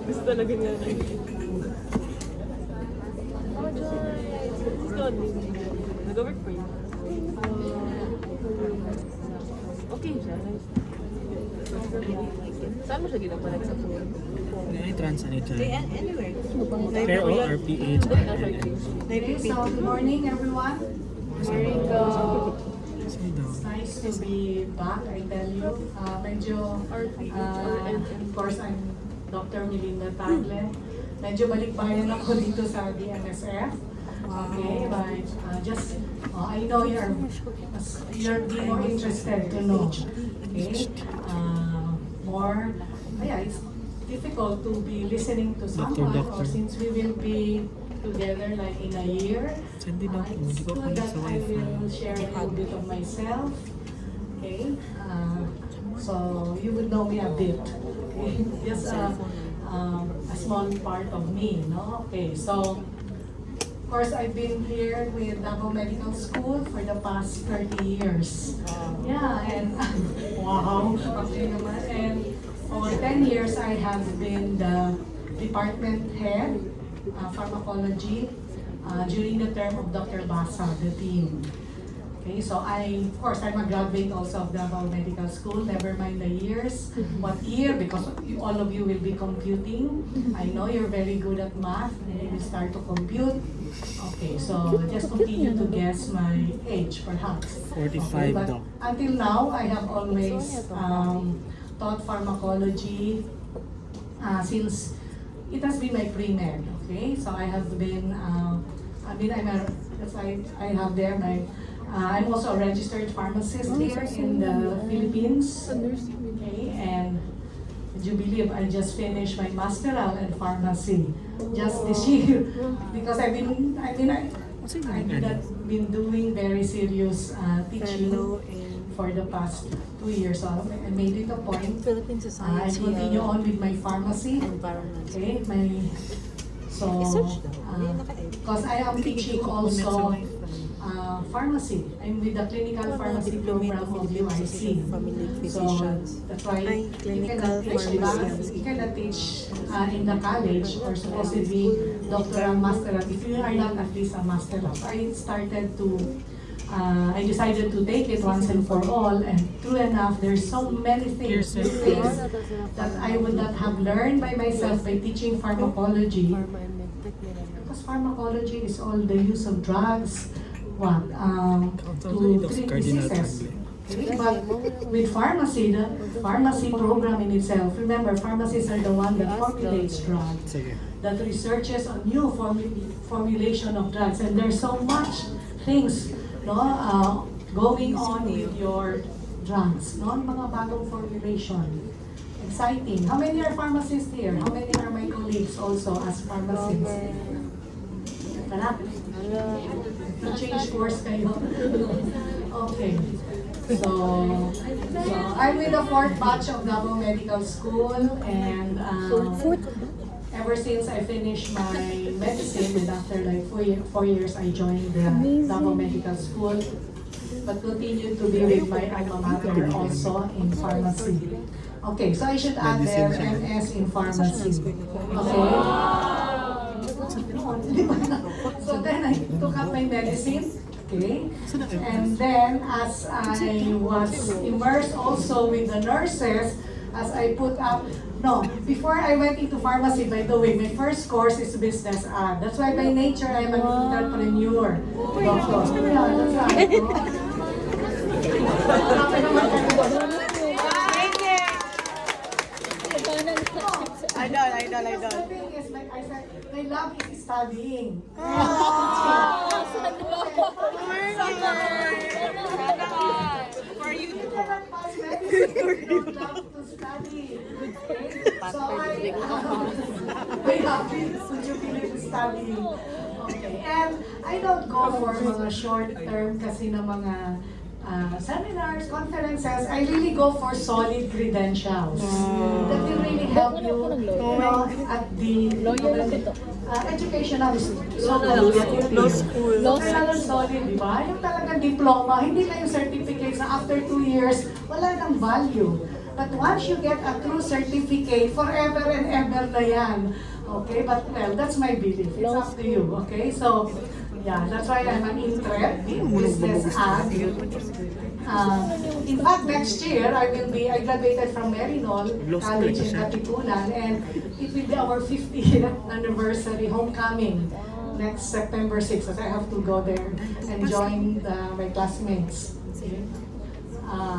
Gusto talaga niya. Oh, Joy! Gusto din. Nag-work pa yun. Okay siya. Saan mo siya ginagawa sa phone? Trans ano ito? Anywhere. Pero RPH. So, good morning everyone. Morning ka. It's nice to be back, I tell you. Medyo, of course, I'm Dr. Melinda Tagle. Medyo balikbayan ako dito sa DMSF. Okay, but I know you're more interested to know. Okay, more, it's difficult to be listening to someone, or since we will be together like in a year, it's good that I will share a little bit of myself. Okay, so you would know me a bit. Okay, just a small part of me, no? Okay, so of course I've been here with Davao Medical School for the past 30 years. Yeah, and wow, okay naman. And for 10 years I have been the department head, pharmacology, during the term of Dr. Basa, the dean. Okay, so of course, I'm a graduate also of Davao Medical School, never mind the years, what year, because all of you will be computing. I know you're very good at math, and you will start to compute. Okay, so just continue to guess my age, perhaps. 45 but daw. until now, I have always taught pharmacology since it has been my pre-med. Okay, so I have been, I have there my, I'm also a registered pharmacist here in the Philippines. Okay, and would you believe I just finished my masteral in pharmacy just this year because I've been doing very serious teaching for the past 2 years. So I made it a point. Philippine I Society continue on with my pharmacy. Environment. Okay, because I am teaching also pharmacy. I'm with the clinical pharmacy program of UIC. So that's why you cannot teach in the college or supposedly doctoral masteral if you are not at least a masteral. I decided to take it once and for all, and true enough, there's so many things, new things that I would not have learned by myself by teaching pharmacology. Because pharmacology is all the use of drugs, to treat diseases. Okay? But with pharmacy, the pharmacy program in itself, remember, pharmacists are the one that formulates drugs, that researches on new formulation of drugs, and there's so much things going on with your drugs, mga bagong formulation. Exciting. How many are pharmacists here? How many are my colleagues also as pharmacists? Tara. Change course kayo. Okay. So I'm with the 4th batch of Davao Medical School, and ever since I finished my medicine, and after like 4 years, I joined the Davao Medical School, but continued to be with my alma mater also in pharmacy. Okay, so I should add there MS in pharmacy. Okay. So then I took up my medicine. Okay, and then as I was immersed also with the nurses, as I put up, before I went into pharmacy, by the way, my first course is business ad. That's why by nature I'm an entrepreneur. Doctor. Yeah, that's right. Idol. The thing is, like I said, my love is studying. For you. You cannot pass medicine if you don't love to study. So I happy to finish studying. Okay. And I don't go for mga short term kasi na mga seminars, conferences. I really go for solid credentials that will really help you, at the educational Law school. Kailangan solid, di ba? Yung talagang diploma, hindi lang yung certificates na after 2 years, wala nang value. But once you get a true certificate, forever and ever na yan. Okay, but well, that's my belief. It's up to you. Okay, so yeah, that's why I'm an interest in business ad. In fact, next year, I graduated from Merinol College in Katipunan, and it will be our 50th anniversary homecoming next September 6th. So I have to go there and join my classmates.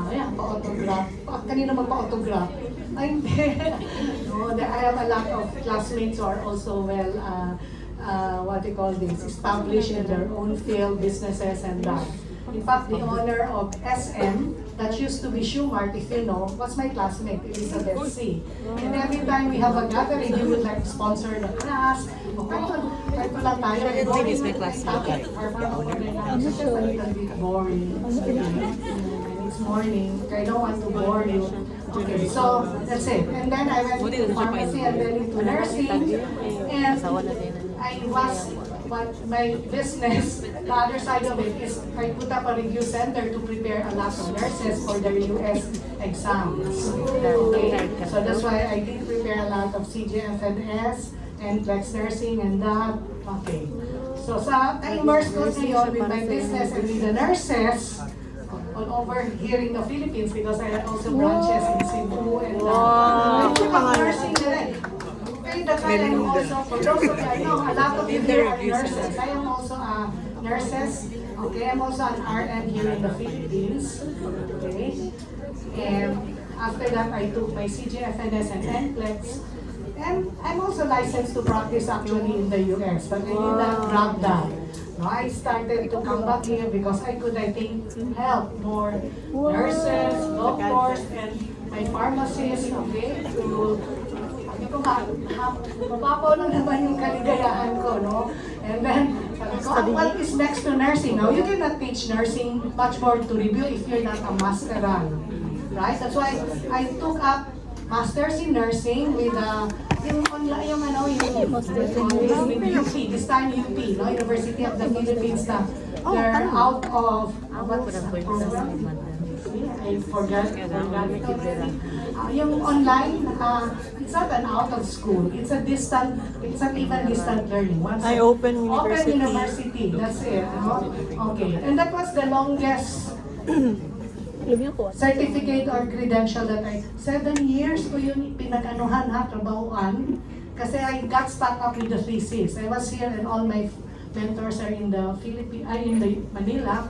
Yeah, pa-autograph. Kanina magpa-autograph? Ay, hindi. No, I have a lot of classmates who are also well, what do you call this, established in their own field, businesses and that. In fact, the owner of SM, that used to be Shoemart, if you know, was my classmate, Elizabeth C. And every time we have a gathering, he would like sponsor the class. Kahit lang tayo. Boring is my classmate. It's just a little bit boring. It's morning. I don't want to bore you. Okay, so that's it. And then I went to pharmacy and then into nursing. And I was, my business, the other side of it is I put up a review center to prepare a lot of nurses for their US exams. Okay, so that's why I did prepare a lot of CGFNS and Flex Nursing and that. Okay, so na-immerse ko ngayon with my business and with the nurses all over here in the Philippines because I had also branches in Cebu and nursing na rin. Okay, that's why I'm also, for those of you, I know a lot of you here are nurses. I am also a nurses. Okay, I'm also an RN here in the Philippines. Okay, and after that I took my CGFNS and NCLEX. And I'm also licensed to practice actually in the US, but I did not grab that. No, I started to come back here because I could, I think, help more nurses, doctors, and my pharmacists, okay, to mapapaw lang naman yung kaligayahan ko, no? And then, sabi ko, what is next to nursing? Now, you cannot teach nursing much more to review if you're not a masteral, right? That's why I took up Masters in Nursing with yung UP, this time UP, no? University of the Philippines na they're out of, what's the program? I forgot. Yung online, it's not an out of school, it's a distant, it's not even distant learning. Open University. Open University, that's it. No? Okay, and that was the longest certificate or credential that 7 years ko yun pinag-anuhan trabahuan. Kasi I got stuck up with the thesis. I was here and all my mentors are in the in the Manila.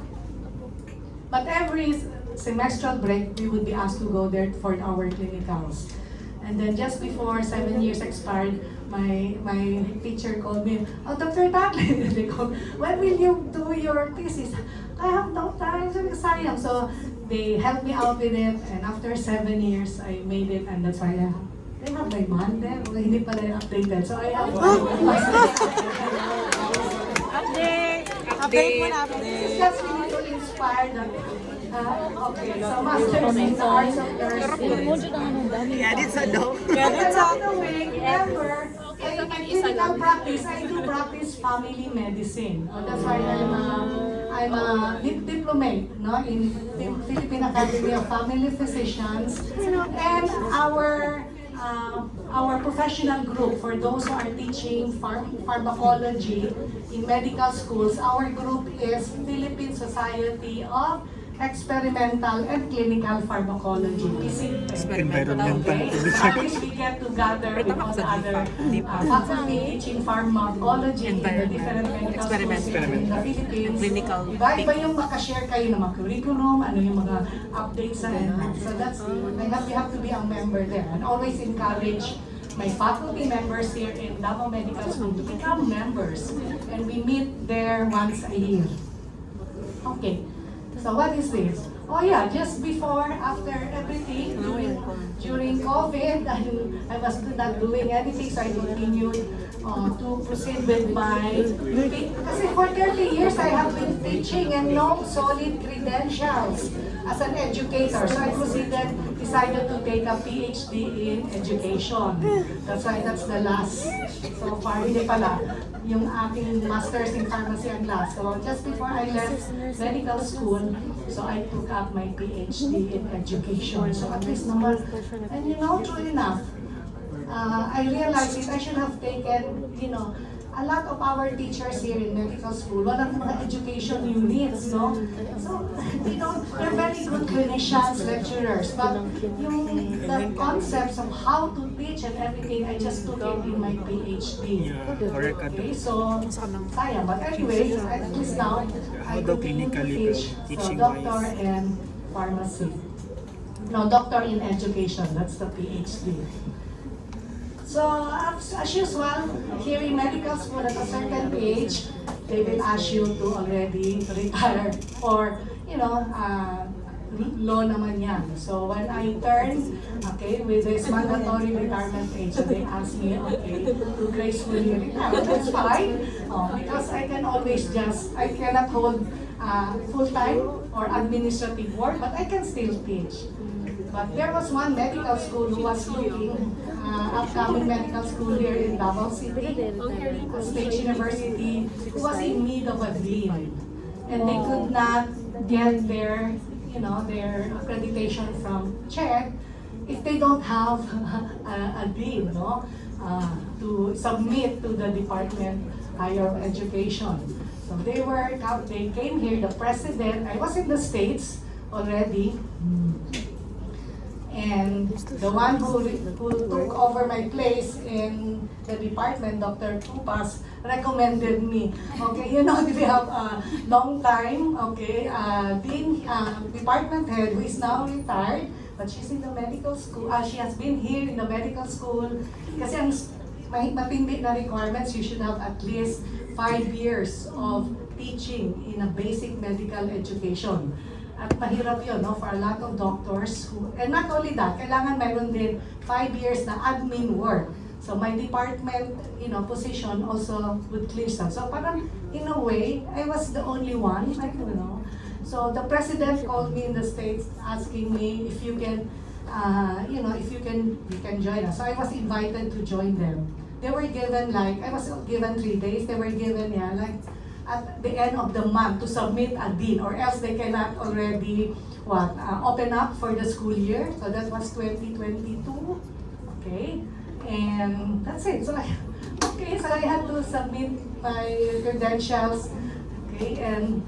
But every semestral break, we would be asked to go there for our clinicals. And then just before 7 years expired, my teacher called me, "Oh, Dr. Taglin," they called, "when will you do your thesis?" I have no time, sayang. So they helped me out with it, and after 7 years, I made it, and that's why they have my man there. Well, hindi pala yung updated. So I have Update mo na, update. It's just really to inspire them. Okay, so Masters in Arts of Nursing. Edit sa daw. Along the way, remember, in clinical practice, I do practice family medicine. That's why I'm a diplomate, no, in Philippine Academy of Family Physicians, and our professional group for those who are teaching pharmacology in medical schools. Our group is Philippine Society of Experimental and Clinical Pharmacology, PCPE. Okay? At least we get together with all the other faculty teaching pharmacology in the different medical schools in the Philippines. Iba yung makashare kayo ng mga curriculum, ano yung mga updates sa so that's, we have to be a member there and always encourage my faculty members here in Davao Medical School to become members, and we meet there once a year. Okay. So what is this? Oh yeah, just before, after everything, during COVID, I was not doing anything, so I continued to proceed with my, kasi for 30 years I have been teaching and no solid credentials. as an educator. So I decided to take a PhD in education. That's why that's the last. So far, hindi pala. Yung aking master's in pharmacy ang last. So just before I left medical school, so I took up my PhD in education. So at least naman, and you know, true enough, I realized that I should have taken, you know, a lot of our teachers here in medical school, walang mga education units, no? So, you know, they're very good clinicians, lecturers, but the concepts of how to teach and everything, I just took it in my PhD. Correct. Okay, so, sayang. But anyway, at least now, I continue to teach, so doctor in pharmacy. No, doctor in education, that's the PhD. So, as usual, here in medical school at a certain age, they will ask you to already retire or, you know, law naman yan. So, when I turned, okay, with this mandatory retirement age, so they asked me, okay, to gracefully retire. That's fine, because I can always I cannot hold full-time or administrative work, but I can still teach. But there was one medical school who was looking, upcoming medical school here in Davao City, State University, who was in need of a dean. And they could not get their, you know, their accreditation from CHED if they don't have a dean, no, to submit to the Department Higher Education. So they came here, the president, I was in the States already, and the one who took over my place in the department, Dr. Tupas, recommended me. Okay, you know, we have a long time, okay, dean, department head who is now retired, but she's in the medical school. She has been here in the medical school. Kasi ang matindi na requirements, you should have at least 5 years of teaching in a basic medical education. At mahirap yun, no, for a lot of doctors who, and not only that, kailangan mayroon din 5 years na admin work. So my department, you know, position also would clear some. So parang, in a way, I was the only one, I don't know. So the president called me in the States asking me if you can, you know, if you can join us. So I was invited to join them. They were given I was given 3 days, they were given, at the end of the month to submit a dean, or else they cannot already open up for the school year. So that was 2022. Okay, and that's it. So I had to submit my credentials. Okay, and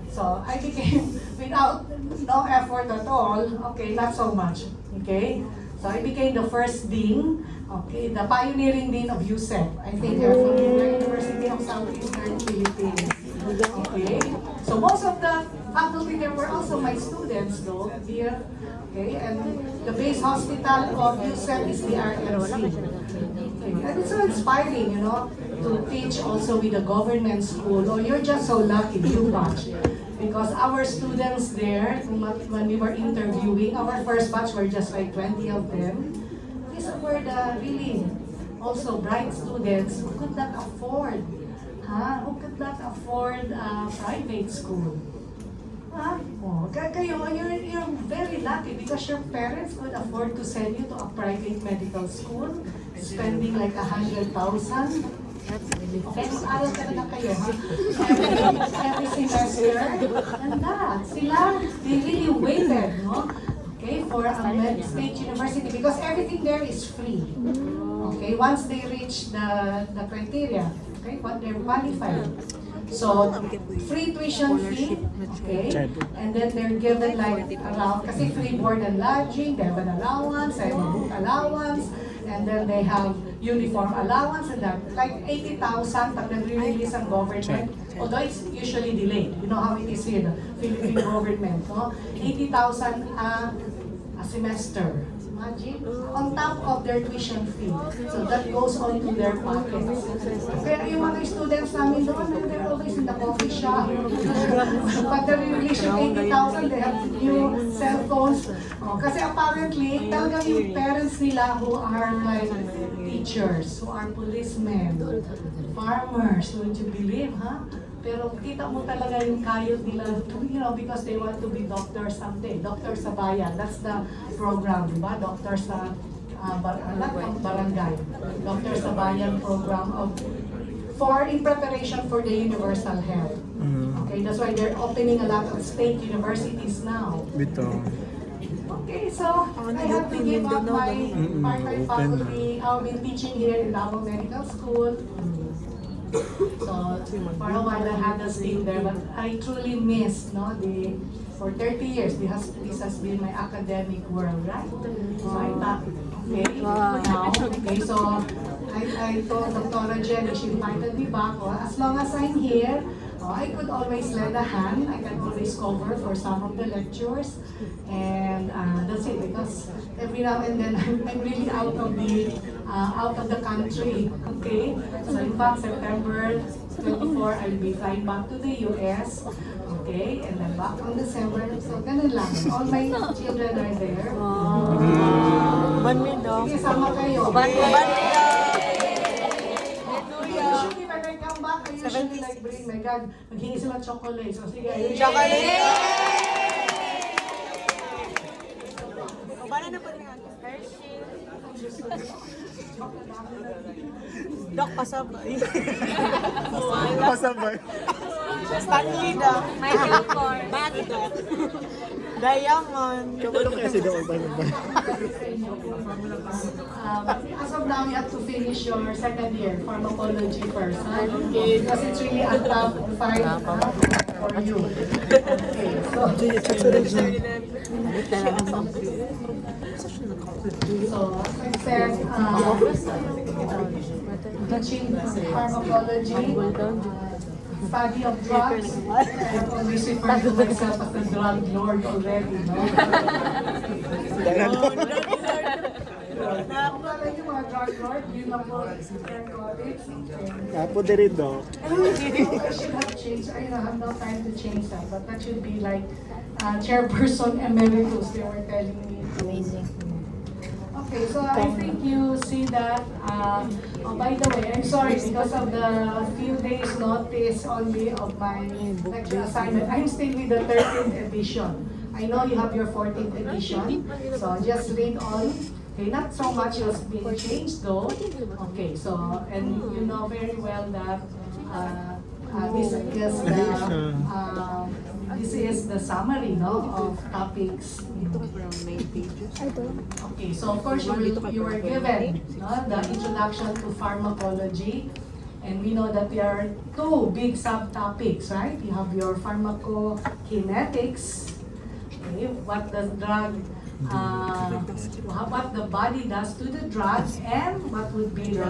so I became, without no effort at all. Okay, not so much. Okay, so I became the first dean. Okay, the pioneering dean of USEP. I think they're from the University of Southeastern Philippines. Okay, so most of the faculty there were also my students, though, here. Okay, and the base hospital of USEP is the RMC. Okay, and it's so inspiring, you know, to teach also with a government school. Oh, you're just so lucky, you batch. Because our students there, when we were interviewing, our first batch were just like 20 of them. These were the really also bright students who could not afford, private school. You're very lucky because your parents could afford to send you to a private medical school, spending like 100,000. Okay, mag-aral talaga kayo, ha? Every semester. And they really waited, no? Okay, for a state university because everything there is free. Okay, once they reach the criteria, okay, what they're qualified. So, free tuition fee, okay, and then they're given like around, kasi free board and lodging, they have an allowance, they have a book allowance, and then they have uniform allowance, and that, like 80,000 pag nag-release ang government, although it's usually delayed. You know how it is here, the Philippine government, no? 80,000 a semester. Imagine, on top of their tuition fee. So that goes on to their pockets. Kaya yung mga students namin doon, they're always in the coffee shop. Pag na-release yung 80,000, they have new cell phones. Kasi apparently, talagang yung parents nila who are like teachers, who are policemen, farmers, would you believe, ha? Pero kita mo talaga yung kayod nila, because they want to be doctors someday. Doctor sa bayan, that's the program, di ba? Doctor sa not ng barangay. Doctor sa bayan program in preparation for the universal health. Okay, that's why they're opening a lot of state universities now. Bito. Okay, so I have to give up my part-time faculty. I've been teaching here in Davao Medical School. So for a while I had a stint there, but I truly miss, for 30 years, this has been my academic world, right? So I thought, so I told Dr. Jenny, she invited me back, as long as I'm here, I could always lend a hand. I can always cover for some of the lectures, and that's it. Because every now and then I'm really out of the country. Okay, so in fact September 24 I'll be flying back to the US. Okay, and then back on December. So ganun lang. All my children are there. Banmi daw. Sige, sama kayo. Usually when I come back, I usually like bring, my God, maghingi sila chocolate. So sige, Chocolate! Paano na po rin ang Hershey? Dok, pasabay. Pasabay. Stanley daw. Michael Kors. Bagda. Diamond. Kapag kasi daw ang pasabay. As of now, you have to finish your second year pharmacology first, huh? Okay, because it's really a tough fight for you. Okay, so as I said, teaching pharmacology, study of drugs. I have always referred to myself as the drug lord already, no? Nakakala niyo mga drug lord, yun na po, narcotics. Kapo din rin daw. I should have changed, I have no time to change that, but that should be like chairperson emeritus, they were telling me. Amazing. Okay, so I think you see that. By the way, I'm sorry because of the few days notice only of my lecture assignment. I'm still with the 13th edition. I know you have your 14th edition, so just read all. Okay, not so much has been changed though. Okay, so, and you know very well that this is the summary, of topics. Okay, so of course you were given the introduction to pharmacology, and we know that there are two big subtopics, right? You have your pharmacokinetics, okay, what the drug, what the body does to the drug, and what would be the,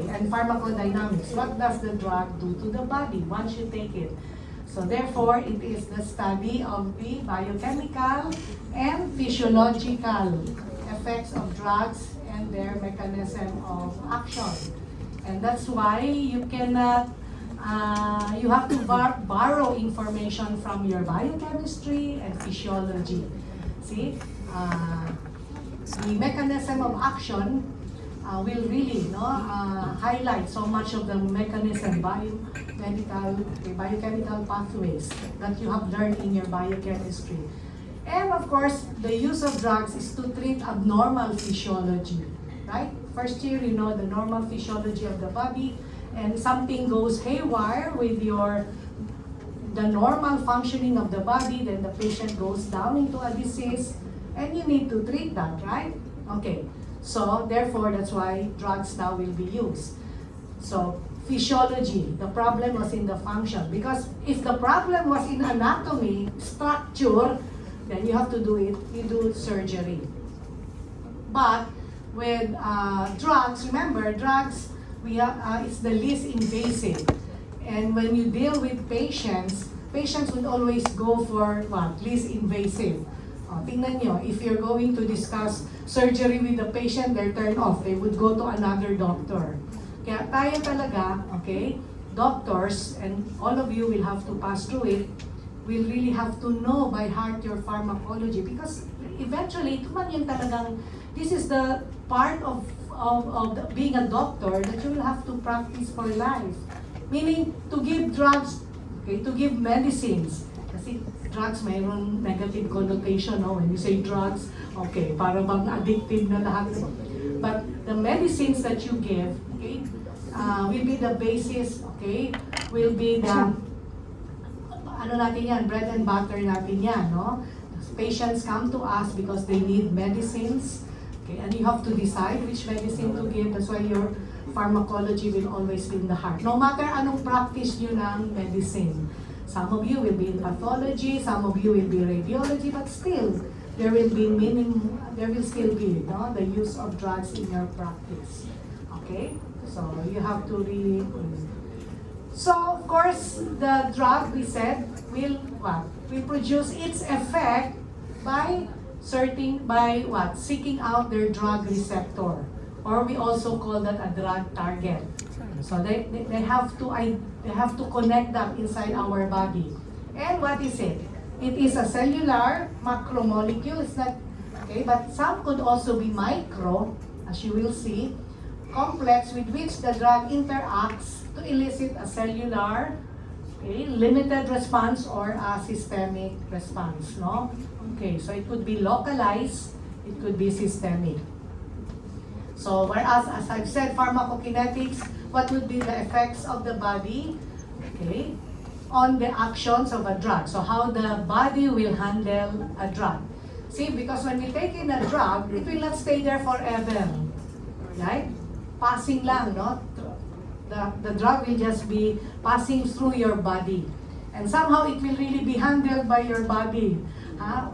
and pharmacodynamics, what does the drug do to the body once you take it. So therefore, it is the study of the biochemical and physiological effects of drugs and their mechanism of action. And that's why you cannot, you have to borrow information from your biochemistry and physiology. See, the mechanism of action will really highlight so much of the mechanism, biochemical pathways that you have learned in your biochemistry. And of course, the use of drugs is to treat abnormal physiology, right? First year, you know the normal physiology of the body, and something goes haywire with the normal functioning of the body, then the patient goes down into a disease, and you need to treat that, right? Okay. So, therefore, that's why drugs now will be used. So, physiology, the problem was in the function. Because if the problem was in anatomy, structure, then you have to do it, you do surgery. But with drugs, remember, drugs, it's the least invasive. And when you deal with patients would always go for what? Least invasive. Tingnan nyo, if you're going to discuss surgery with the patient, they're turned off. They would go to another doctor. Kaya tayo talaga, okay, doctors, and all of you will have to pass through it, will really have to know by heart your pharmacology. Because eventually, ito man yung talagang, this is the part of being a doctor that you will have to practice for life. Meaning, to give drugs Okay, to give medicines. Kasi drugs mayroon negative connotation, no? When you say drugs, okay, para bang addictive na lahat. But the medicines that you give, okay, will be the basis, okay, will be the, ano natin yan, bread and butter natin yan, no? Patients come to us because they need medicines, okay, and you have to decide which medicine to give. That's why your pharmacology will always be in the heart. No matter anong practice nyo ng medicine. Some of you will be in pathology, some of you will be radiology, but still, there will still be, no, the use of drugs in your practice. Okay? So, you have to really... So, of course, the drug, we said, will what? Will produce its effect by seeking out their drug receptor, or we also call that a drug target. So they have to connect that inside our body. And what is it? It is a cellular macromolecule. It's not okay, but some could also be micro, as you will see, complex with which the drug interacts to elicit a cellular, okay, limited response or a systemic response, no? Okay, so it could be localized, it could be systemic. So whereas, as I've said, pharmacokinetics, what would be the effects of the body, okay, on the actions of a drug. So how the body will handle a drug. See, because when we take in a drug, it will not stay there forever, right? Passing lang, no? The drug will just be passing through your body. And somehow it will really be handled by your body.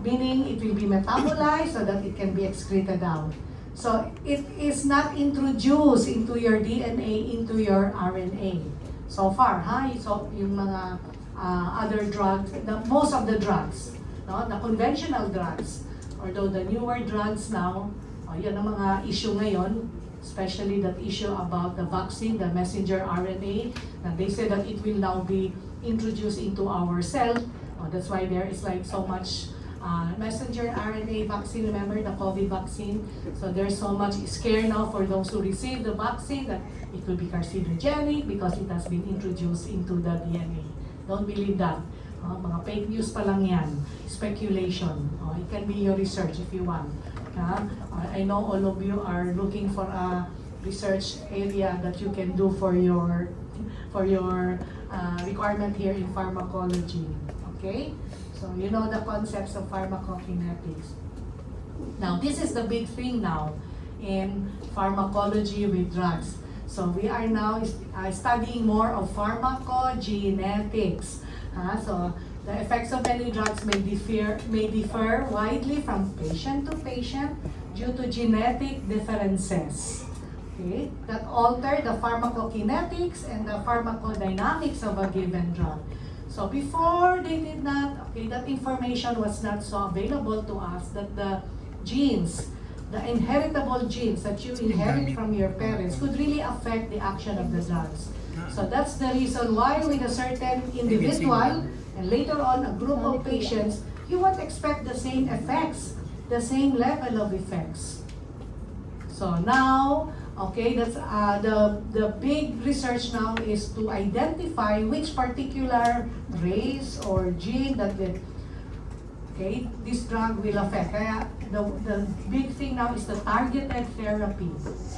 Meaning it will be metabolized so that it can be excreted out. So it is not introduced into your DNA, into your RNA. So far, so yung mga other drugs, most of the drugs, no? The conventional drugs, although the newer drugs now, yan ang mga issue ngayon, especially that issue about the vaccine, the messenger RNA, that they say that it will now be introduced into our cell. That's why there is like so much messenger RNA vaccine, remember the COVID vaccine? So there's so much scare now for those who receive the vaccine that it will be carcinogenic because it has been introduced into the DNA. Don't believe that. Mga fake news pa lang yan. Speculation. It can be your research if you want. I know all of you are looking for a research area that you can do for your requirement here in pharmacology. Okay? So you know the concepts of pharmacokinetics. Now this is the big thing now in pharmacology with drugs. So we are now studying more of pharmacogenetics. So the effects of many drugs may differ widely from patient to patient due to genetic differences, okay, that alter the pharmacokinetics and the pharmacodynamics of a given drug. So before they did not, okay, that information was not so available to us, that the genes, the inheritable genes that you inherit from your parents could really affect the action of the drugs. So that's the reason why with a certain individual and later on a group of patients, you won't expect the same effects, the same level of effects. So now, okay, that's the big research now is to identify which particular race or gene that this drug will affect. Kaya the big thing now is the targeted therapy,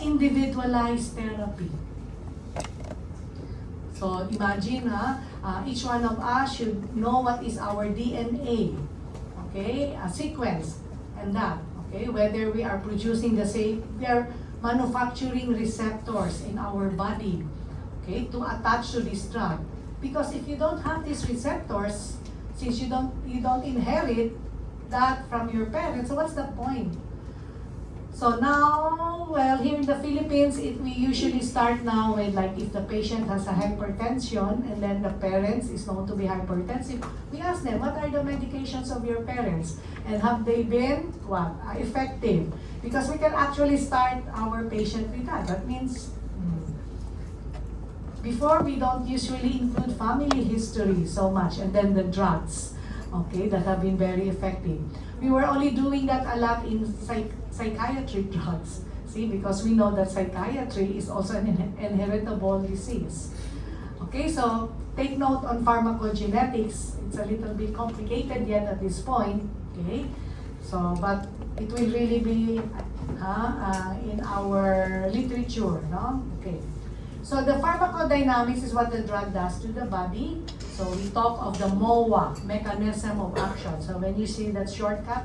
individualized therapy. So imagine, each one of us should know what is our DNA, okay, a sequence, and that, okay, whether we are producing the same, we are manufacturing receptors in our body, okay, to attach to this drug. Because if you don't have these receptors, since you don't inherit that from your parents, so what's the point? So now, well, here in the Philippines, we usually start now with like if the patient has a hypertension and then the parents is known to be hypertensive, we ask them, what are the medications of your parents? And have they been, effective? Because we can actually start our patient with that. That means, before we don't usually include family history so much, and then the drugs, okay, that have been very effective. We were only doing that a lot in psychiatry drugs. See, because we know that psychiatry is also an inheritable disease. Okay, so take note on pharmacogenetics. It's a little bit complicated yet at this point. Okay, so but it will really be in our literature, no? Okay. So the pharmacodynamics is what the drug does to the body. So we talk of the MOA, mechanism of action. So when you see that shortcut,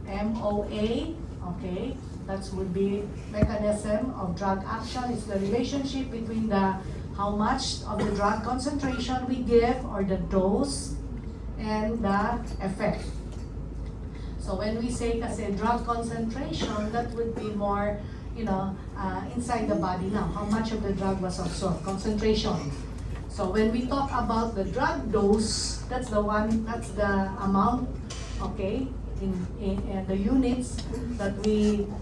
MOA, okay, that would be mechanism of drug action. It's the relationship between the how much of the drug concentration we give or the dose and the effect. So when we say kasi drug concentration, that would be more, inside the body now. How much of the drug was absorbed? Concentration. So when we talk about the drug dose, that's the amount, okay, in the units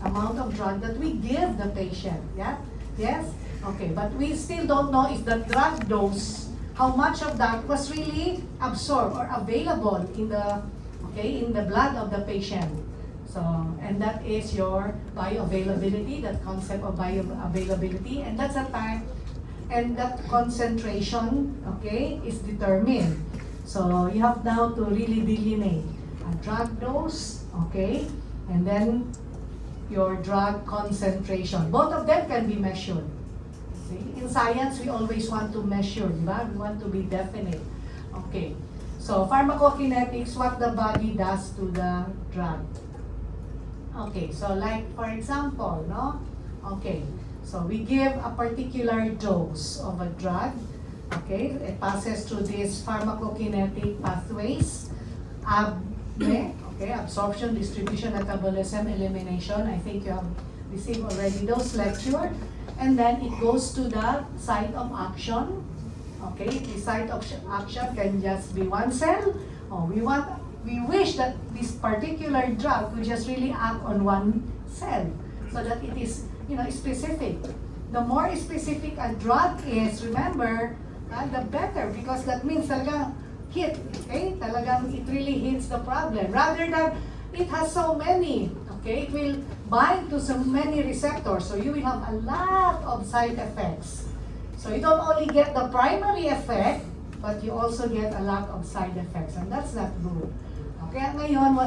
amount of drug that we give the patient. Yeah? Yes? Okay, but we still don't know if the drug dose, how much of that was really absorbed or available in the blood of the patient. So, and that is your bioavailability, that concept of bioavailability, and that's a time, and that concentration, okay, is determined. So you have now to really delineate a drug dose, okay, and then your drug concentration. Both of them can be measured. See? In science, we always want to measure, diba? We want to be definite. Okay. So, pharmacokinetics, what the body does to the drug. Okay, so like for example, no? Okay, so we give a particular dose of a drug. Okay, it passes through these pharmacokinetic pathways. Okay, absorption, distribution, metabolism, elimination. I think you have received already those lecture. And then it goes to the site of action. Okay, the site of action can just be one cell. We wish that this particular drug will just really act on one cell so that it is, specific. The more specific a drug is, remember, the better, because that means talagang hit, okay? Talagang it really hits the problem. Rather than it has so many, okay? It will bind to so many receptors, so you will have a lot of side effects. So you don't only get the primary effect, but you also get a lot of side effects, and that's not good. Okay, ngayon,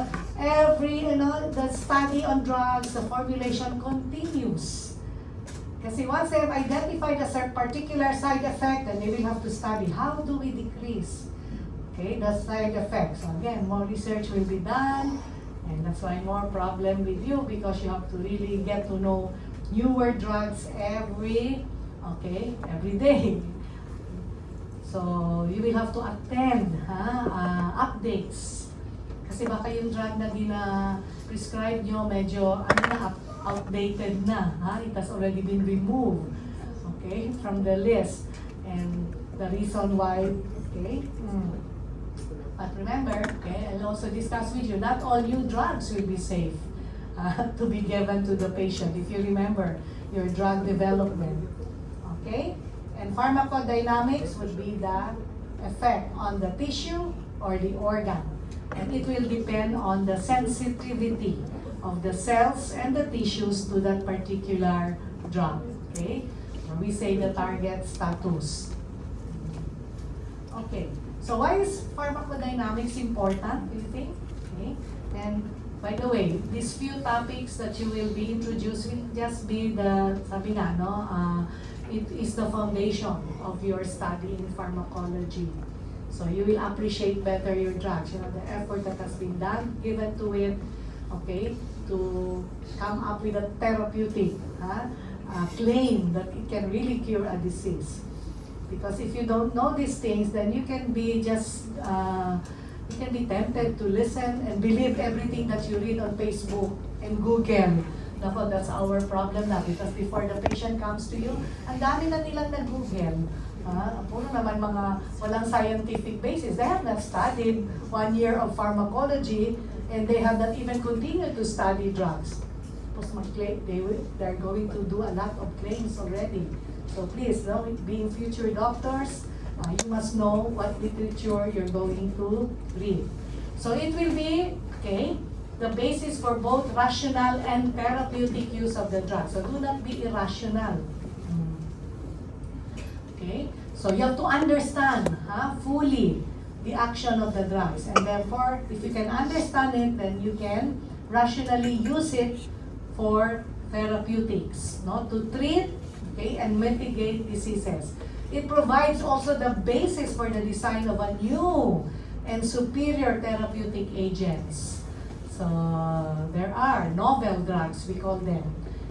the study on drugs, the formulation continues. Kasi once they have identified a particular side effect, then they will have to study how do we decrease, okay, the side effects. So again, more research will be done, and that's why more problem with you, because you have to really get to know newer drugs every day. So you will have to attend updates. Kasi baka yung drug na prescribe nyo medyo outdated na. It has already been removed, okay, from the list. And the reason why, okay. But remember, okay, I'll also discuss with you, not all new drugs will be safe to be given to the patient. If you remember your drug development, okay? And pharmacodynamics would be the effect on the tissue or the organ. And it will depend on the sensitivity of the cells and the tissues to that particular drug. Okay? We say the target status. Okay. So why is pharmacodynamics important, do you think? Okay. And by the way, these few topics that you will be introduced will just be it is the foundation of your study in pharmacology. So you will appreciate better your drugs, the effort that has been done, given to it, okay, to come up with a therapeutic claim that it can really cure a disease. Because if you don't know these things, then you can be you can be tempted to listen and believe everything that you read on Facebook and Google. Nako, that's our problem na, because before the patient comes to you, ang dami na nilang nag-Google. Puro naman mga walang scientific basis. They have not studied 1 year of pharmacology, and they have not even continued to study drugs. They're going to do a lot of claims already. So please, being future doctors, you must know what literature you're going to read. So it will be, okay, the basis for both rational and therapeutic use of the drug. So do not be irrational. Okay? So you have to understand fully the action of the drugs. And therefore, if you can understand it, then you can rationally use it for therapeutics, no? To treat, okay, and mitigate diseases. It provides also the basis for the design of a new and superior therapeutic agents. So there are novel drugs, we call them.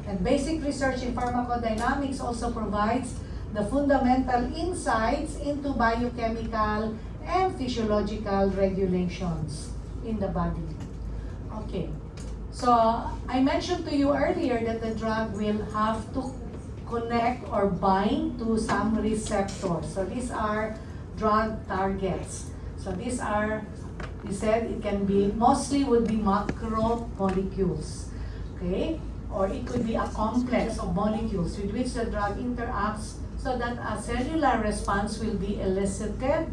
And basic research in pharmacodynamics also provides the fundamental insights into biochemical and physiological regulations in the body. Okay, so I mentioned to you earlier that the drug will have to connect or bind to some receptors. So these are drug targets. So these are, we said it can be, mostly would be macromolecules, okay? Or it could be a complex of molecules with which the drug interacts so that a cellular response will be elicited,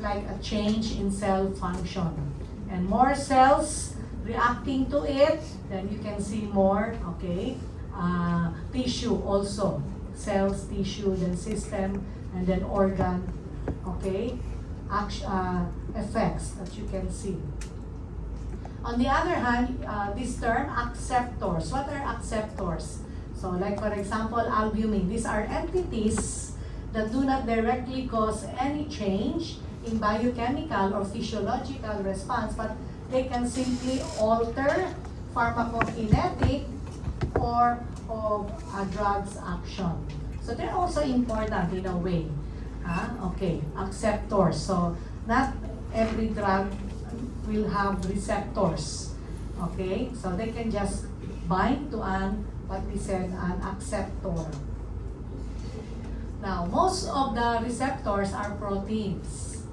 like a change in cell function. And more cells reacting to it, then you can see more, okay, tissue also. Cells, tissue, then system, and then organ, okay, effects that you can see. On the other hand, this term, acceptors. What are acceptors? So like for example, albumin. These are entities that do not directly cause any change in biochemical or physiological response, but they can simply alter pharmacokinetic or of a drug's action. So they're also important in a way. Okay, acceptors. So not every drug will have receptors. Okay, so they can just bind to what we said, an acceptor. Now, most of the receptors are proteins.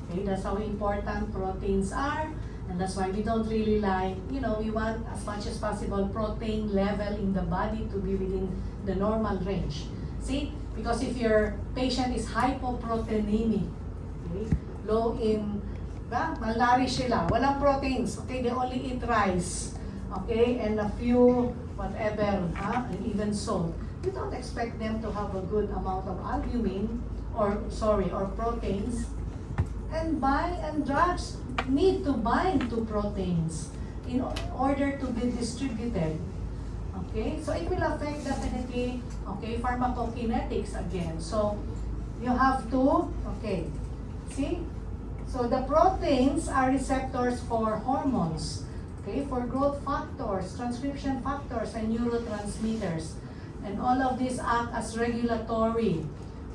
Okay, that's how important proteins are. And that's why we don't really like, we want as much as possible protein level in the body to be within the normal range. See, because if your patient is hypoproteinemic, okay, low in, malnourished sila, walang proteins, okay, they only eat rice, okay, and a few whatever, and even salt. You don't expect them to have a good amount of albumin, or proteins. And drugs need to bind to proteins in order to be distributed. Okay, so it will affect definitely, okay, pharmacokinetics again. So you have to, okay, see? So the proteins are receptors for hormones, okay, for growth factors, transcription factors, and neurotransmitters. And all of these act as regulatory.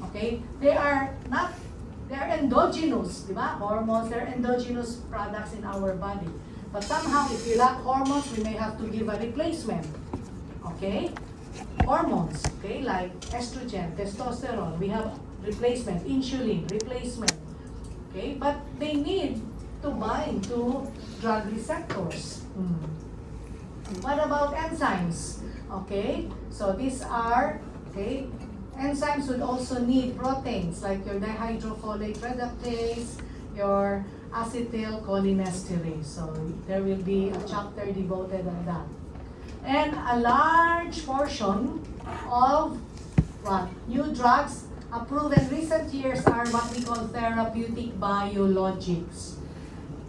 Okay, they are endogenous, di ba? Hormones, they're endogenous products in our body. But somehow, if you lack hormones, we may have to give a replacement. Okay? Hormones, okay, like estrogen, testosterone, we have replacement, insulin, replacement. Okay? But they need to bind to drug receptors. What about enzymes? Okay? So these are, okay, enzymes would also need proteins like your dihydrofolate reductase, your acetylcholinesterase. So there will be a chapter devoted on that. And a large portion of new drugs approved in recent years are what we call therapeutic biologics.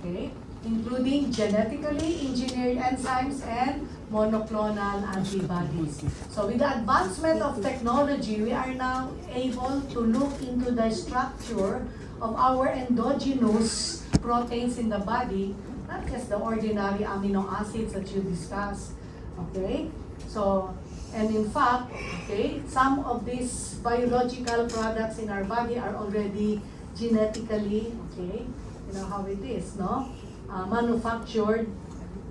Okay? Including genetically engineered enzymes and monoclonal antibodies. So with the advancement of technology, we are now able to look into the structure of our endogenous proteins in the body, not just the ordinary amino acids that you discussed. Okay? So, and in fact, okay, some of these biological products in our body are already genetically, okay, you know how it is, no? Manufactured.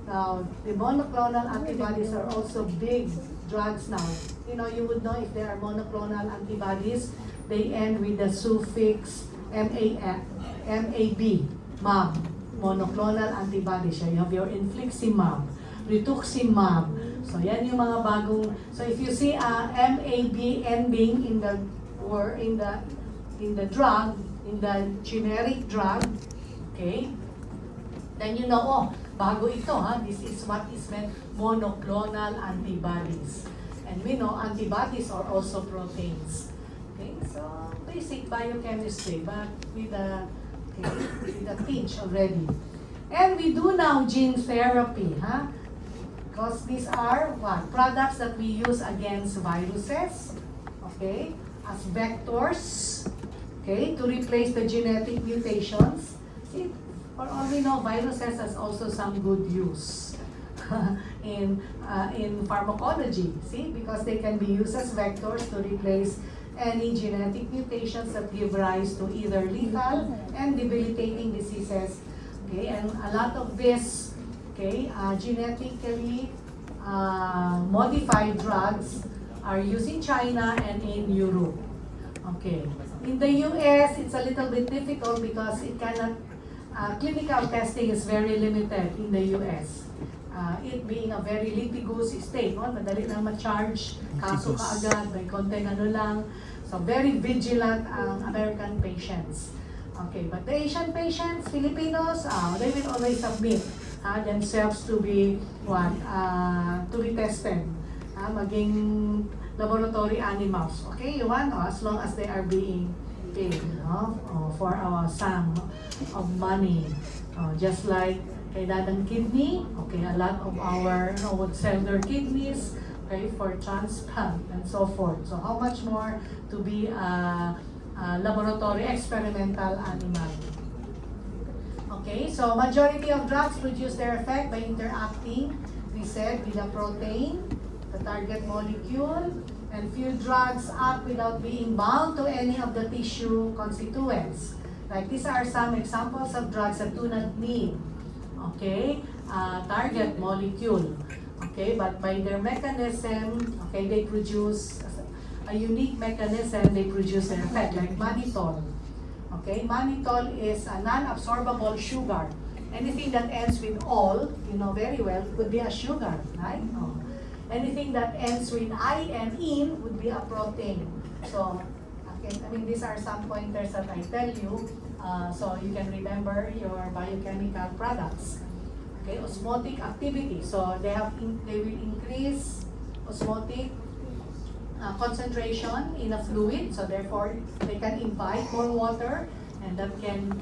Now, the monoclonal antibodies are also big drugs now. You would know if they are monoclonal antibodies, they end with the suffix MAB, MAB, monoclonal antibodies. So you have your infliximab, rituximab. So yan yung mga bagong. So if you see a MAB ending in the drug, in the generic drug, okay, then you know, bago ito, this is what is meant monoclonal antibodies. And we know antibodies are also proteins. Okay, so basic biochemistry, but with a pinch already. And we do now gene therapy, huh? Because these are what? Products that we use against viruses, okay, as vectors, okay, to replace the genetic mutations. See, for all we know, viruses has also some good use in pharmacology, see, because they can be used as vectors to replace any genetic mutations that give rise to either lethal and debilitating diseases. Okay, and a lot of this, okay, genetically modified drugs are used in China and in Europe. Okay, in the US, it's a little bit difficult because it cannot, clinical testing is very limited in the US. It being a very litigious state, no? Madali na ma-charge, kaso kaagad, may konting ano lang. So very vigilant ang American patients. Okay, but the Asian patients, Filipinos, they will always submit themselves to be to be tested, maging laboratory animals. Okay, you want, as long as they are being paid, for our sum of money. Just like kay dadang kidney, okay, a lot of our would sell their kidneys, okay, for transplant and so forth. So how much more to be a laboratory experimental animal? Okay, so majority of drugs produce their effect by interacting, we said, with a protein, the target molecule, and few drugs act without being bound to any of the tissue constituents. Like these are some examples of drugs that do not need, okay, target molecule. Okay, but by their mechanism, okay, they produce a unique mechanism, they produce their effect, like mannitol. Okay, mannitol is a non-absorbable sugar. Anything that ends with "ol", you know very well, could be a sugar, right? Anything that ends with "I" and "in" would be a protein. So, okay, I mean, these are some pointers that I tell you, so you can remember your biochemical products. Okay, osmotic activity. So they will increase osmotic concentration in a fluid. So therefore, they can imbibe more water, and that can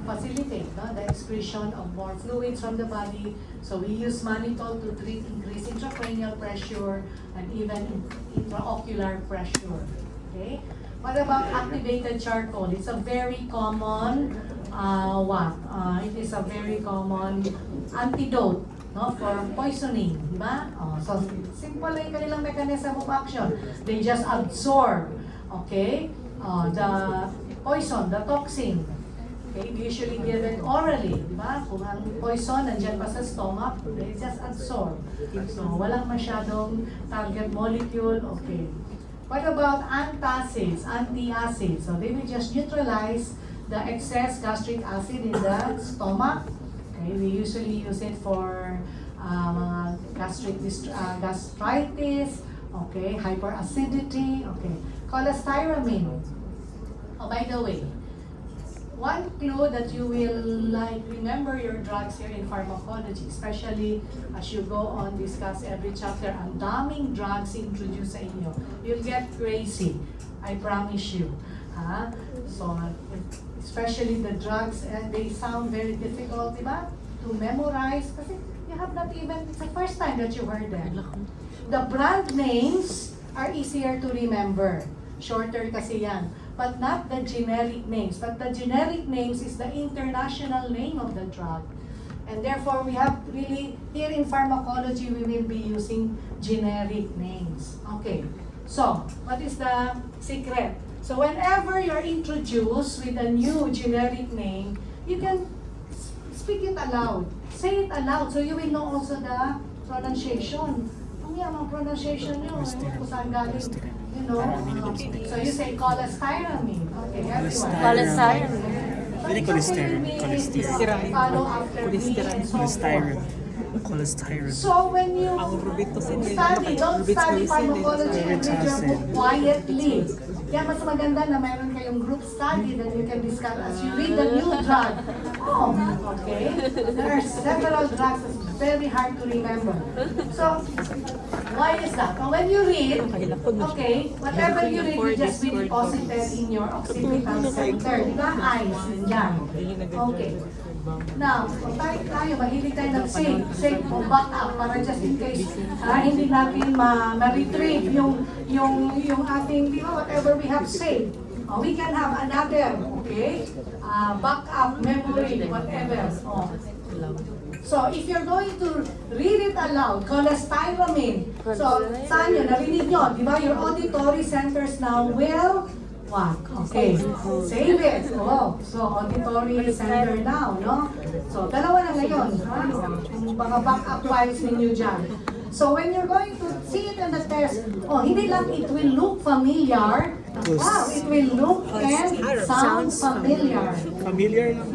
facilitate the excretion of more fluids from the body. So we use mannitol to treat increased intracranial pressure and even intraocular pressure. Okay. What about activated charcoal? It's a very common it is a very common antidote, no, for poisoning, di ba? So simple lang yung kanilang mechanism of action. They just absorb, okay, the poison, the toxin. Okay, usually given orally, di ba? Kung ang poison nandiyan pa sa stomach, they just absorb. So walang masyadong target molecule, okay. What about antacids, antacids? So they will just neutralize the excess gastric acid in the stomach. Okay, we usually use it for gastritis, okay, hyperacidity, okay. Cholestyramine. Oh, by the way, one clue that you will remember your drugs here in pharmacology, especially as you go on discuss every chapter, ang daming drugs introduced sa inyo. You'll get crazy, I promise you. So, especially the drugs, they sound very difficult, di ba? To memorize, kasi you have not even, it's the first time that you heard them. The brand names are easier to remember. Shorter kasi yan. But not the generic names. But the generic names is the international name of the drug. And therefore, we have really, here in pharmacology, we will be using generic names. Okay, so, what is the secret? So whenever you're introduced with a new generic name, you can speak it aloud. Say it aloud so you will know also the pronunciation. Ang yung pronunciation nyo, kung saan galing, you know. So you say cholestyramine. Okay, everyone. Cholestyramine. Pwede cholestyramine. Follow after me and so forth. Cholestyramine. So when you study, don't study pharmacology and read your book quietly. Kaya mas maganda na mayroon kayong group study that you can discuss as you read the new drug. Oh, okay. There are several drugs that's very hard to remember. So, Why is that? When you read, okay, whatever you read will just be deposited in your occipital center. Di ba? Eyes, yan. Okay. Now, kung tayo, mahilig tayo ng save o back up para just in case hindi natin ma-retrieve yung ating, di ba, whatever we have saved. We can have another, okay? Back up, memory, whatever. So, if you're going to read it aloud, cholestyramine. So, saan yun? Narinig nyo, di ba? Your auditory centers now will what? Okay. Save it. Oh, so auditory center now, no? So, dalawa na ngayon. Yung mga backup files ninyo dyan. So, when you're going to see it in the test, hindi lang it will look familiar. Wow, it will look and sound familiar. Familiar lang.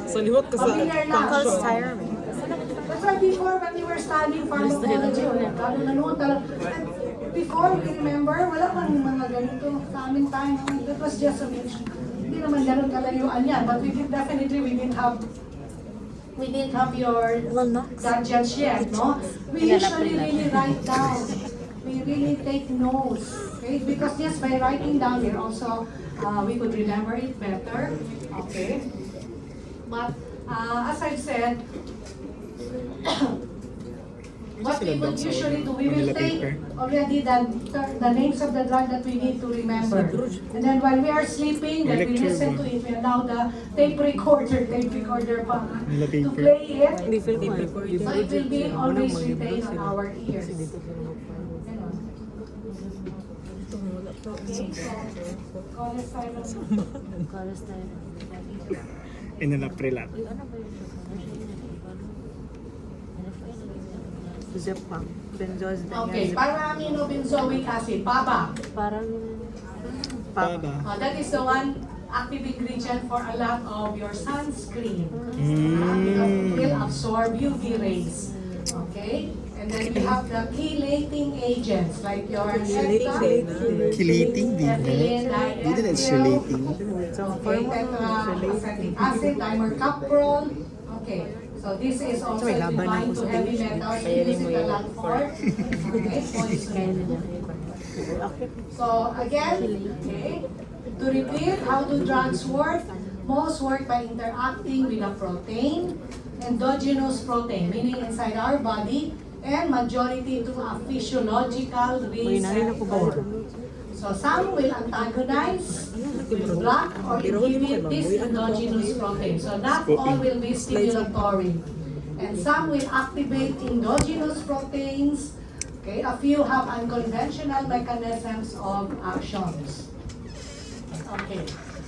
So, liwat ka sa Familiar lang. cholestyramine. That's why before when we were studying pharmacology, nanonood talaga. Before, we remember, wala pang mga ganito sa amin time. That was just a bit, hindi naman ganun kalayuan yan. But we did definitely, we didn't have your gadgets yet, no? We usually really write down. We really take notes. Okay? Because yes, by writing down here also, we could remember it better. Okay? But, as I've said, what we would usually do, we will take already the names of the drug that we need to remember. And then while we are sleeping, then we listen to it. We allow the tape recorder pa to play it. So it will be always retained on our ears. Okay, so Inalaprelat. Zepam. Benzodiazepine. okay, para-aminobenzoic acid, PABA. Parang Baba. That is the one active ingredient for a lot of your sunscreen. Because it will absorb UV rays. Okay? And then we have the chelating agents like your Chelating, di ba? Di din at chelating. okay, tetraacetic acid, dimercaprol. Okay. So this is also defined to heavy metals. We use it a lot for poison. So again, okay, to repeat, how do drugs work? Most work by interacting with a protein, endogenous protein, meaning inside our body, and majority through a physiological receptor. So some will antagonize, will block, or inhibit this endogenous protein. So not all will be stimulatory. And some will activate endogenous proteins. Okay, a few have unconventional mechanisms of actions. Okay,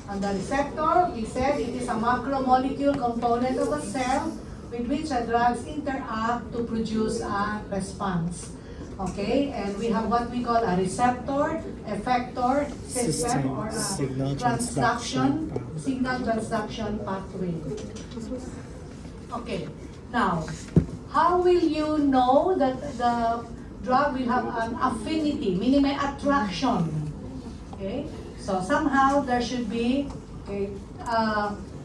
on the receptor, we said it is a macromolecule component of a cell with which the drugs interact to produce a response. Okay, and we have what we call a receptor, effector system, or a Signal signal transduction pathway. Okay, now, how will you know that the drug will have an affinity, meaning may attraction? Okay, so somehow there should be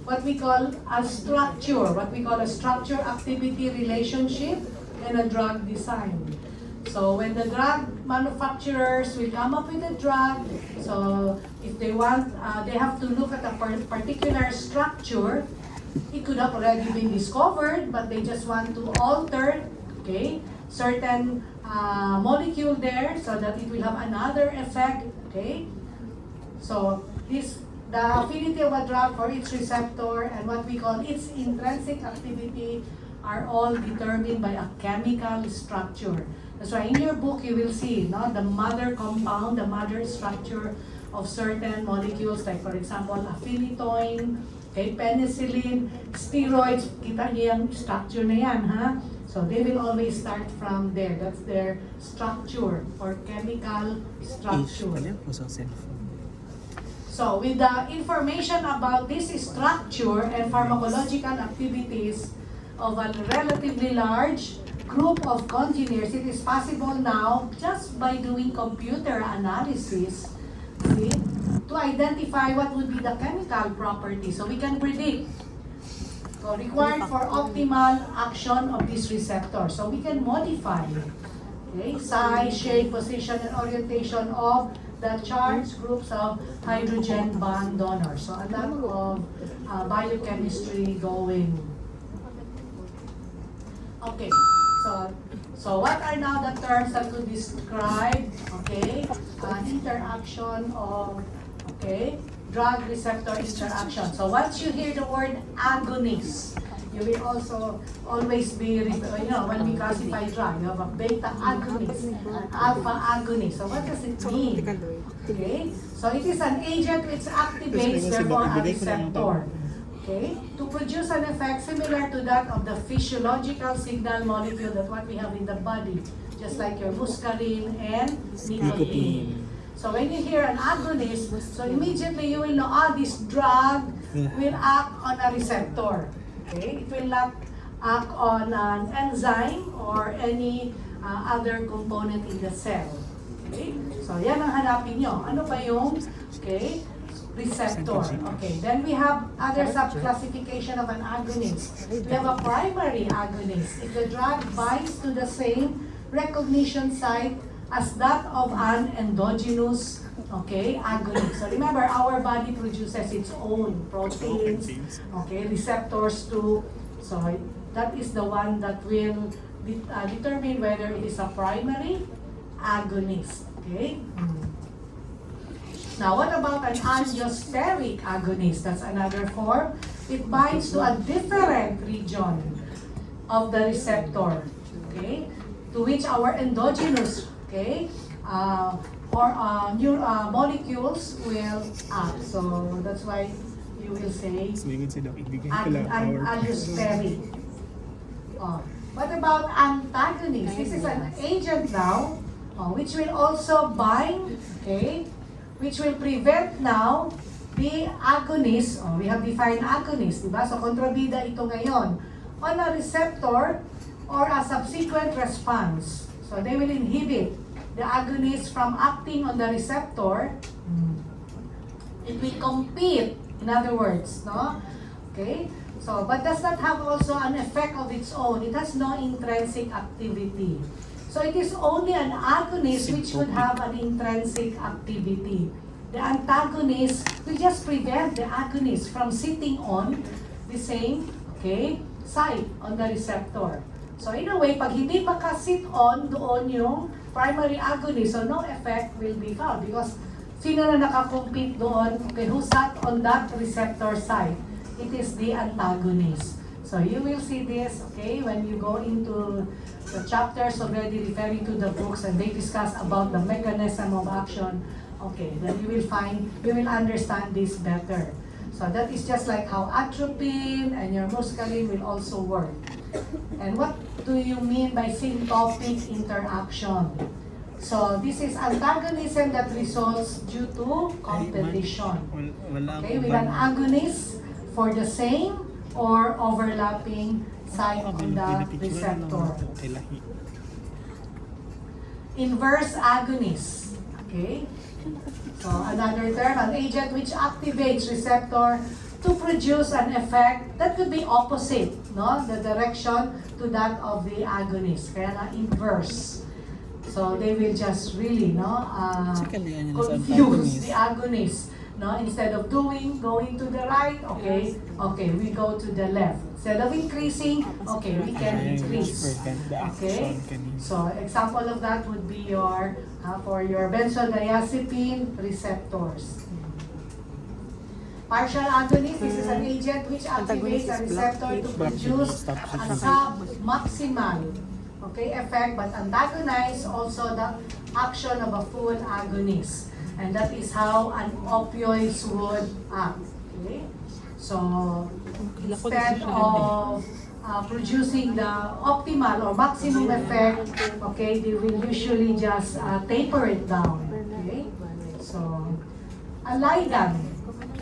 what we call a structure-activity relationship in a drug design. So when the drug manufacturers will come up with a drug, so if they want, they have to look at a particular structure. It could have already been discovered, but they just want to alter, okay, certain molecule there so that it will have another effect, okay. So the affinity of a drug for its receptor and what we call its intrinsic activity are all determined by a chemical structure. That's why in your book you will see, no, the mother compound, the mother structure of certain molecules, like for example, afinitoin, okay, penicillin, steroids, kita niyo yung structure na yan, ha? So they will always start from there. That's their structure or chemical structure. So with the information about this structure and pharmacological activities of a relatively large group of congeners, it is possible now, just by doing computer analysis, see, to identify what would be the chemical property. So we can predict So required for optimal action of this receptor. So we can modify, okay, size, shape, position, and orientation of the charged groups of hydrogen bond donors. So a lot of biochemistry going. Okay, so what are now the terms that could describe, okay, interaction of, okay, drug receptor interaction. So once you hear the word agonist, you will also always be, when we classify drug, you have a beta agonist, an alpha agonist. So what does it mean? Okay, so it is an agent which activates therefore a receptor. Okay, to produce an effect similar to that of the physiological signal molecule that what we have in the body, just like your muscarine and nicotine. So when you hear an agonist, so immediately you will know, this drug will act on a receptor. Okay, it will not act on an enzyme or any other component in the cell. Okay, so yan ang hanapin nyo. Ano ba yung, okay, receptor? Okay, then we have other sub-classification of an agonist. We have a primary agonist. If the drug binds to the same recognition site as that of an endogenous, okay, agonist. So remember, our body produces its own proteins, okay, receptors too. So that is the one that will determine whether it is a primary agonist, okay? Now, what about an allosteric agonist? That's another form. It binds to a different region of the receptor, okay, to which our endogenous, okay, molecules will act. So that's why you will say an allosteric. What about antagonist? This is an agent now, which will also bind, okay, which will prevent now the agonist. We have defined agonist, diba? So kontrabida ito ngayon on a receptor or a subsequent response. So they will inhibit the agonist from acting on the receptor. It will compete, in other words, no? Okay? So, but does not have also an effect of its own. It has no intrinsic activity. So it is only an agonist which would have an intrinsic activity. The antagonist will just prevent the agonist from sitting on the same, okay, site on the receptor. So in a way, pag hindi makasit on doon yung primary agonist, so no effect will be found because sino na nakakompete doon, okay, who sat on that receptor site? It is the antagonist. So you will see this, okay, when you go into the chapters already referring to the books and they discuss about the mechanism of action, okay, then you will understand this better. So that is just like how atropine and your muscarine will also work. And what do you mean by syntopic interaction? So this is antagonism that results due to competition. Okay, with an agonist for the same or overlapping site on the receptor. Inverse agonist. Okay? So another term, an agent which activates receptor to produce an effect that could be opposite, no? The direction to that of the agonist. Kaya na inverse. So they will just really, confuse the agonist. No, instead of going to the right, okay, we go to the left. Instead of increasing, okay, we can increase. Okay, so example of that would be your for your benzodiazepine receptors. Partial agonist, this is an agent which activates a receptor to produce a sub-maximal, okay, effect, but antagonize also the action of a full agonist. And that is how an opioid would act. Okay? So, instead of producing the optimal or maximum effect, okay, they will usually just taper it down. Okay? So, a ligand.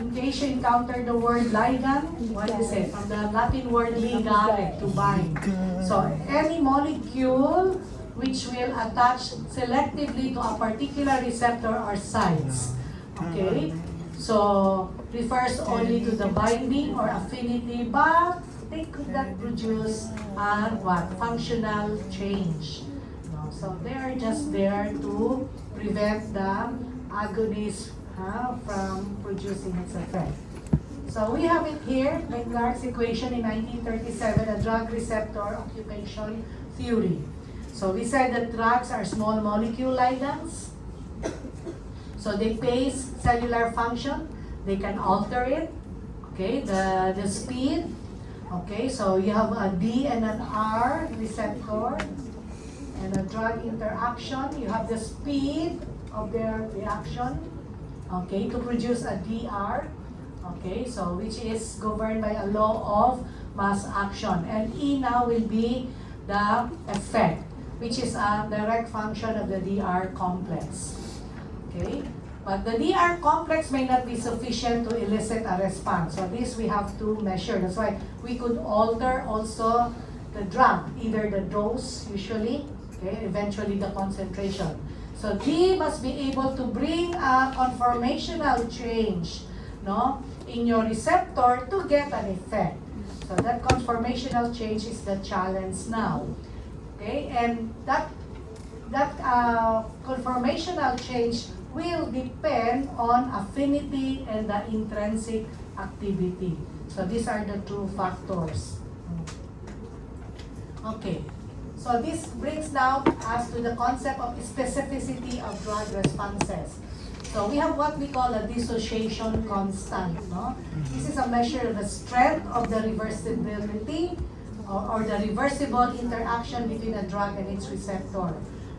In case you encounter the word ligand, what is it? From the Latin word ligare, to bind. So, any molecule which will attach selectively to a particular receptor or sites. Okay? So, refers only to the binding or affinity, but they could not produce functional change. No? So they are just there to prevent the agonist from producing its effect. So we have it here, Clark's equation in 1937, a drug receptor occupation theory. So we said that drugs are small molecule ligands. So they pace cellular function. They can alter it. Okay, the speed. Okay, so you have a D and an R receptor and a drug interaction. You have the speed of their reaction. Okay, to produce a DR. Okay, so which is governed by a law of mass action. And E now will be the effect, which is a direct function of the DR complex. Okay, but the DR complex may not be sufficient to elicit a response. So this we have to measure. That's why we could alter also the drug, either the dose usually, okay, eventually the concentration. So D must be able to bring a conformational change, no, in your receptor to get an effect. So that conformational change is the challenge now. Okay, and that conformational change will depend on affinity and the intrinsic activity. So these are the two factors. Okay, so this brings now us to the concept of specificity of drug responses. So we have what we call a dissociation constant. No? This is a measure of the strength of the reversibility or the reversible interaction between a drug and its receptor.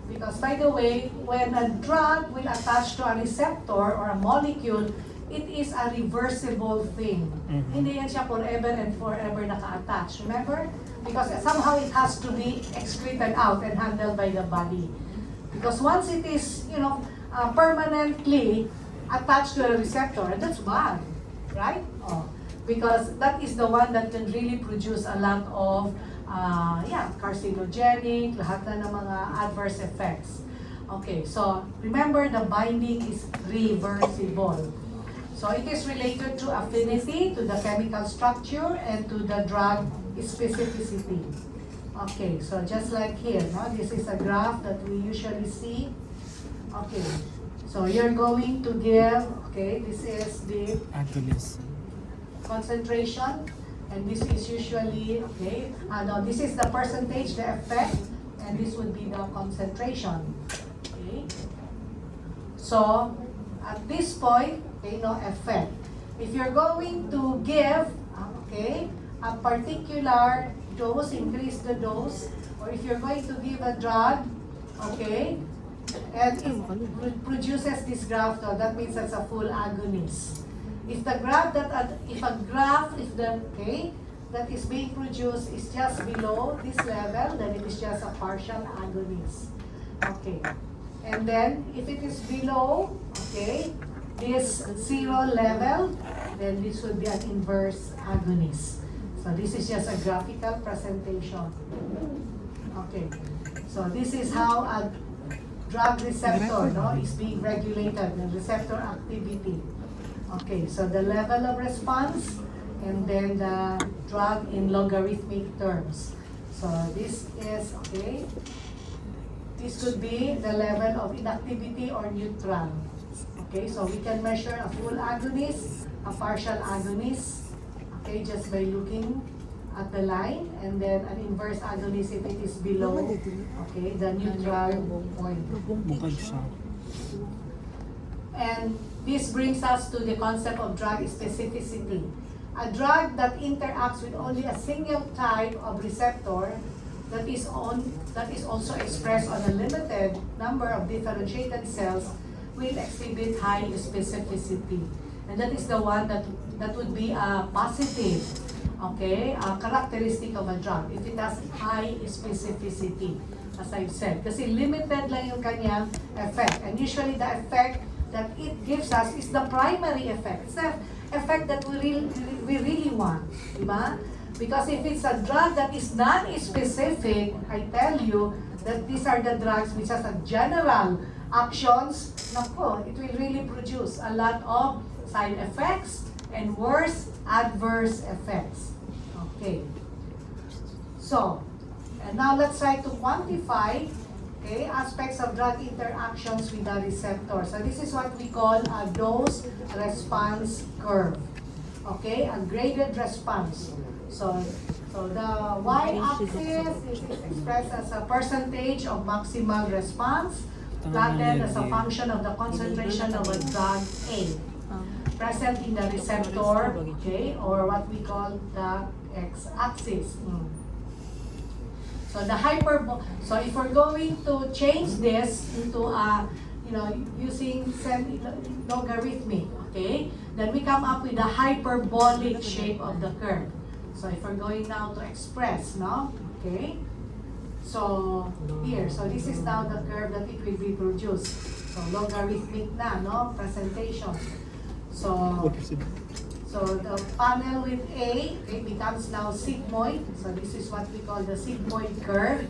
Because by the way, when a drug will attach to a receptor or a molecule, it is a reversible thing. Hindi yan siya forever and forever naka-attach. Remember? Because somehow it has to be excreted out and handled by the body. Because once it is, permanently attached to a receptor, that's bad, right? Because that is the one that can really produce a lot of carcinogenic, lahat na ng mga adverse effects. Okay, so remember the binding is reversible. So it is related to affinity, to the chemical structure, and to the drug specificity. Okay, so just like here, no? This is a graph that we usually see. Okay, so you're going to give, okay, this is the agonist concentration, and this is usually, okay, this is the percentage, the effect, and this would be the concentration. Okay, so at this point, okay, no effect. If you're going to give, okay, a particular dose, increase the dose, or if you're going to give a drug, okay, and it produces this graph, though, that means that's a full agonist. If the graph that that is being produced is just below this level, then it is just a partial agonist. Okay, and then if it is below, okay, this 0 level, then this would be an inverse agonist. So this is just a graphical presentation. Okay, so this is how a drug receptor, no, is being regulated, the receptor activity. Okay, so the level of response, and then the drug in logarithmic terms. So this is, okay, this could be the level of inactivity or neutral. Okay, so we can measure a full agonist, a partial agonist, okay, just by looking at the line, and then an inverse agonist if it is below, okay, the neutral point. bukod siya. And this brings us to the concept of drug specificity. A drug that interacts with only a single type of receptor that is also expressed on a limited number of differentiated cells will exhibit high specificity. And that is the one that would be a positive, okay, a characteristic of a drug if it has high specificity, as I've said. Kasi limited lang yung kanyang effect. And usually the effect that it gives us is the primary effect. It's the effect that we really want, diba? Because if it's a drug that is non-specific, I tell you that these are the drugs which has a general actions, nako, it will really produce a lot of side effects and worse adverse effects. Okay. So, and now let's try to quantify, okay, aspects of drug interactions with the receptor. So this is what we call a dose response curve. Okay, a graded response. So the y-axis is expressed as a percentage of maximal response, plotted as a function of the concentration of a drug A present in the receptor, okay, or what we call the x-axis. So so if we're going to change this into a, using logarithmic, okay, then we come up with a hyperbolic shape of the curve. So if we're going now to express, okay, so here, so this is now the curve that it will be produced. So logarithmic na, presentation. So the panel with A, okay, becomes now sigmoid. So this is what we call the sigmoid curve.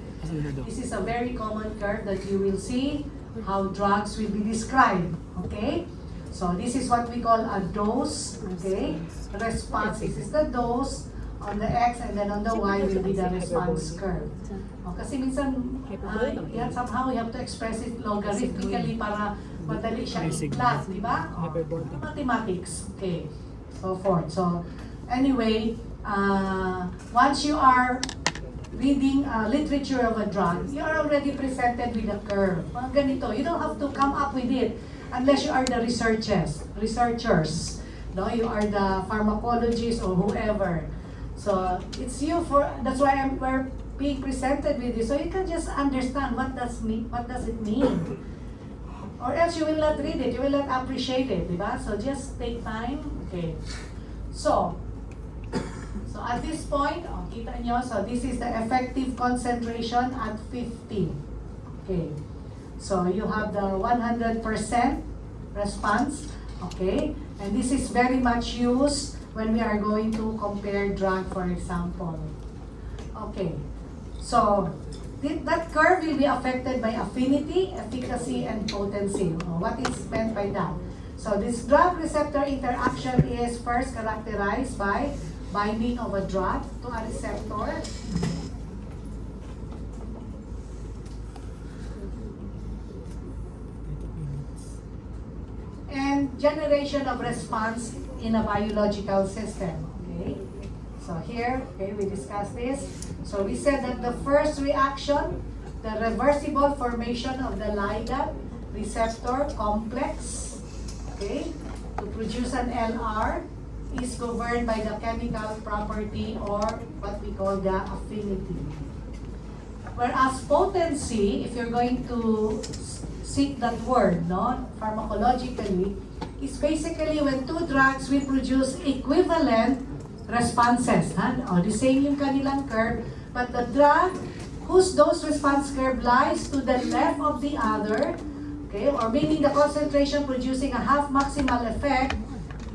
This is a very common curve that you will see how drugs will be described. Okay? So this is what we call a dose, okay? Response. This is the dose on the X, and then on the Y will be the response curve. Kasi minsan, somehow we have to express it logarithmically para madali siya i-plot, di ba? Mathematics. Okay. So forth. So anyway, once you are reading literature of a drug, you are already presented with a curve. Mga ganito. You don't have to come up with it unless you are the researchers. No, you are the pharmacologists or whoever. So it's you that's why we're being presented with this. So you can just understand what does it mean. Or else you will not read it, you will not appreciate it, diba? So just take time. Okay. So at this point, kita nyo, so this is the effective concentration at 50. Okay. So you have the 100% response. Okay. And this is very much used when we are going to compare drug, for example. Okay. So that curve will be affected by affinity, efficacy, and potency. What is meant by that? So this drug receptor interaction is first characterized by binding of a drug to a receptor. And generation of response in a biological system. Okay? So here, okay, we discussed this. So we said that the first reaction, the reversible formation of the ligand receptor complex, okay, to produce an LR is governed by the chemical property or what we call the affinity. Whereas potency, if you're going to seek that word, pharmacologically, is basically when two drugs will produce equivalent responses. The same yung kanilang curve, but the drug whose dose response curve lies to the left of the other, okay, or meaning the concentration producing a half maximal effect,